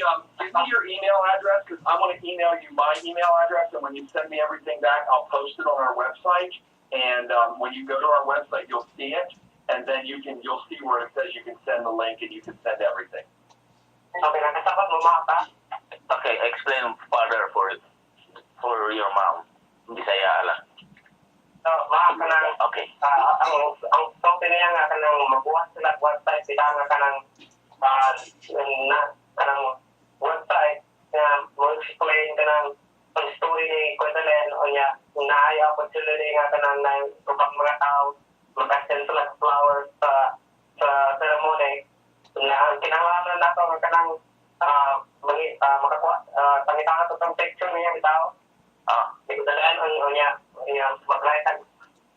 your email address, because I want to email you my email address, and when you send me everything back, I'll post it on our website. And when you go to our website, you'll see it, and then you'll see where it says you can send the link and you can send everything. Okay, nakasapat mo mapa. Okay, explain further for your mom. Bisaya lang. Okay. Ang topic niya nga kanang magbuhat sila website sila nga kanang website nga mo explain kanang ang story ni Kwentalen o niya naaya opportunity nga kanang na upang mga tao mag-send sila flowers sa ceremony. Ang kinahanglan nato nga kanang makakuha pangitangan to tong picture niya bitaw. Ikudalaan ang niya mag-write ang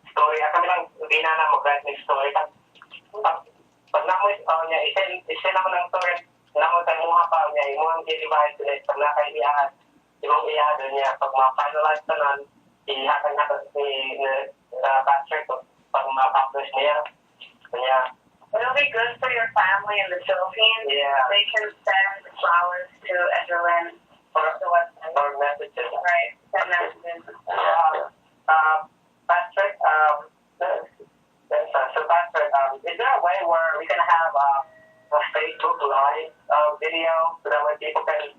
story. Kami lang hindi na mag-write ng story. Pag namoy niya isend ako ng story namoy tayo mga pa niya imuhang i-divide sila pag nakaiyahan imong iyahan niya pag ma-finalize na nun iyahan na ni pastor ko pag ma-publish niya. It'll be good for your family in the Philippines. Yeah. They can send flowers to EDRALIN or the website. Or messages. Right. Send messages. Patrick, so Patrick, is there a way where we can have a Facebook Live video so that way people can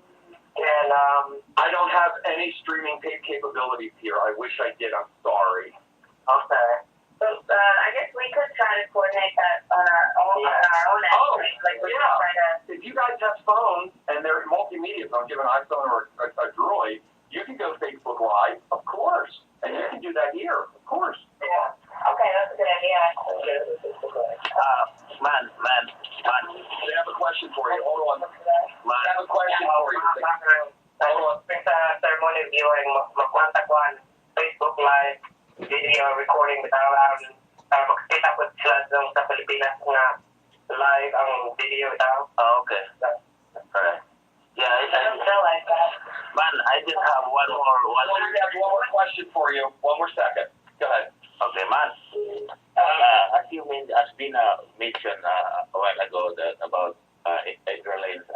I don't have any streaming capabilities here. I wish I did. I'm sorry. Okay. So I guess we could try to coordinate that on our own end. We could try to. If you guys have phones and they're multimedia phones, you have an iPhone or a Droid, you can go Facebook Live, of course, and you can do that here, of course. Yeah. Okay, that's a good idea. Man. I have a question for you. Hold on. I have a question for you. Hold on. Sa ceremony viewing, magkwanta ko ang Facebook Live video recording bitaw makakita ko sila sa Pilipinas nga live ang video bitaw. Okay. Alright. Yeah, I don't feel like that. Man, I just have one more question for you. One more second. Go ahead. Okay, man. As you mentioned a while ago that about EDRALIN's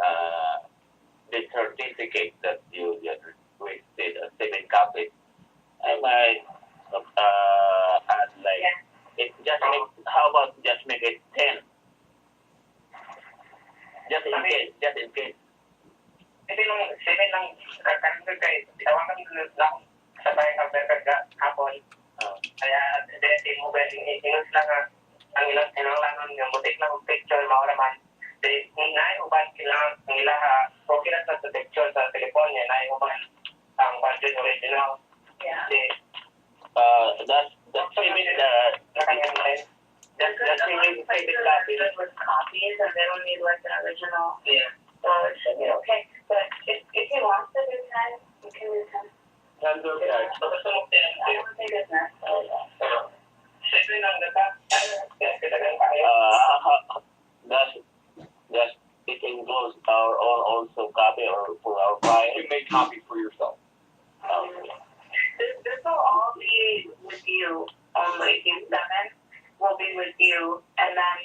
the certificate that you just wasted 7 copies. I might add how about just make it 10? Just in case. Hindi lang 7 lang kakanto kay tawagan lang sabay ang berga hapon. Kaya dito mo ba inus lang ang ilang lang ng butik lang picture mao naman. Di nay uban nila okay na sa picture sa telephone niya nay uban ang budget original. Yeah. That's with copies and they don't need an original. Yeah. So it should be okay. But if he wants to do 10, we can do 10. 10's okay. I don't think it's necessary. Does it includes our own also copy or for our file? You make copies for yourself. This will all be with you on June 7th. will be with you, and then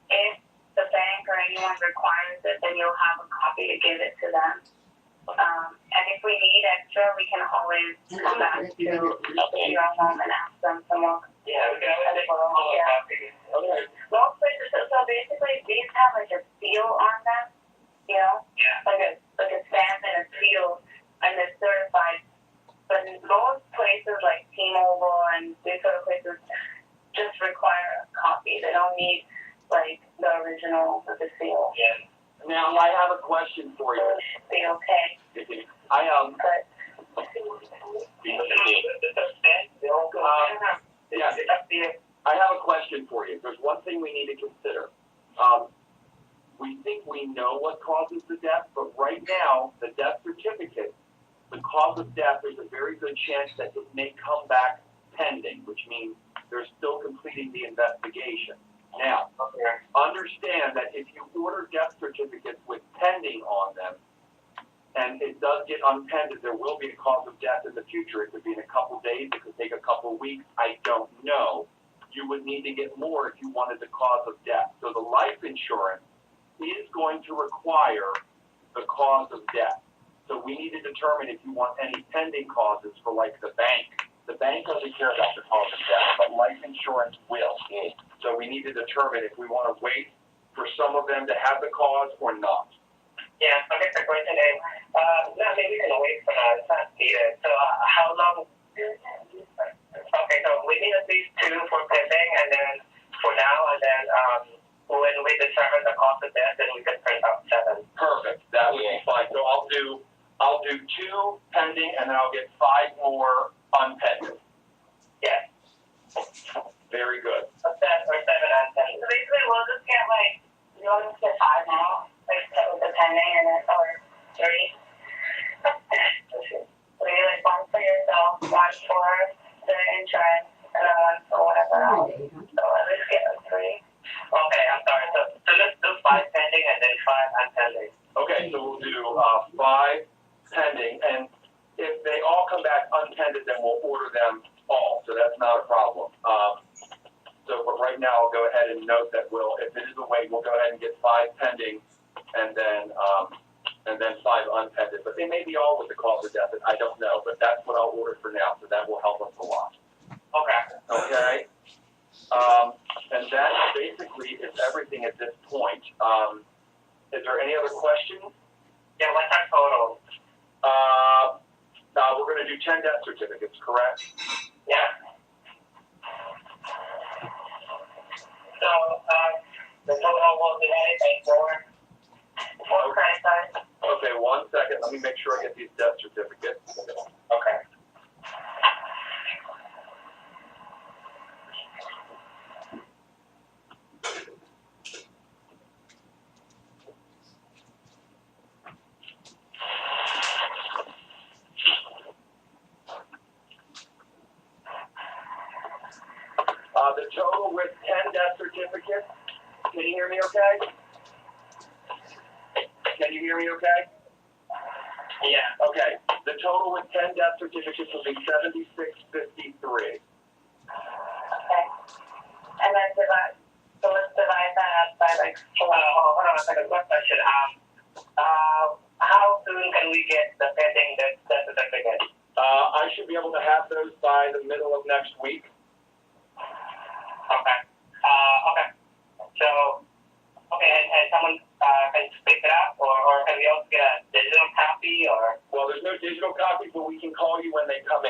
if the bank or anyone requires it, then you'll have a copy to give it to them. And if we need extra, we can always come back to your home and ask them for more. Yeah, we can always pull a copy. Okay. Most places, so basically, these have like a seal on them, you know, Yeah. like a stamp and a seal, and they're certified. But most places like T-Mobile and these sort of places just require a copy. They don't need like the original with the seal. Yeah. Now, I have a question for you. Be okay. I But yes, I have a question for you. There's one thing we need to consider. We think we know what causes the death, but right now, the death certificate, the cause of death, there's a very good chance that it may come back pending, which means they're still completing the investigation. Now, understand that if you order death certificates with pending on them, and it does get unpended, there will be a cause of death in the future. It could be in a couple days, it could take a couple weeks, I don't know. You would need to get more if you wanted the cause of death. So the life insurance is going to require the cause of death. So we need to determine if you want any pending causes for like the bank. The bank doesn't care about the cause of death, but life insurance will. So we need to determine if we want to wait for some of them to have the cause or not. Yeah, okay, the question is, no, maybe we can wait for now, it's not needed. So how long? Okay, so we need at least 2 for pending, and then for now, and then when we determine the cost of death, then we can print out 7. Perfect. That would be fine. So I'll do 2 pending, and then I'll get 5 more unpending. Yeah. Very good. Or 7 unpending. so basically, we'll just get like, you'll just get 5 now, like with the pending, and then or 3. So you like 1 for yourself, 1 for the insurance, and then 1 for whatever else. So at least get 3. Okay, I'm sorry. So let's do 5 pending and then 5 unpending. Okay, so we'll do 5 pending, and if they all come back unpended, then we'll order them all. So that's not a problem. But right now, I'll go ahead and note that if it is a wait, we'll go ahead and get 5 pending, and then 5 unpended. But they may be all with the cause of death. I don't know, but that's what I'll order for now. So that will help us a lot. Okay. Okay. And that basically is everything at this point. Is there any other questions? Yeah, what's our total? We're going to do 10 death certificates, correct? Yeah. So, the total will be anything more. Okay, Okay, 1 second. Let me make sure I get these death certificates. Okay. The total with 10 death certificates. Can you hear me okay? Can you hear me okay? Yeah. Okay. The total with 10 death certificates will be $76.53. Okay. And then let's divide that by like 4. Hold on a second. One question. How soon can we get the pending death certificate? I should be able to have those by the middle of next week. Okay. Okay. So, okay, and someone can pick it up, or can we also get a digital copy, or? Well, there's no digital copy, but we can call you when they come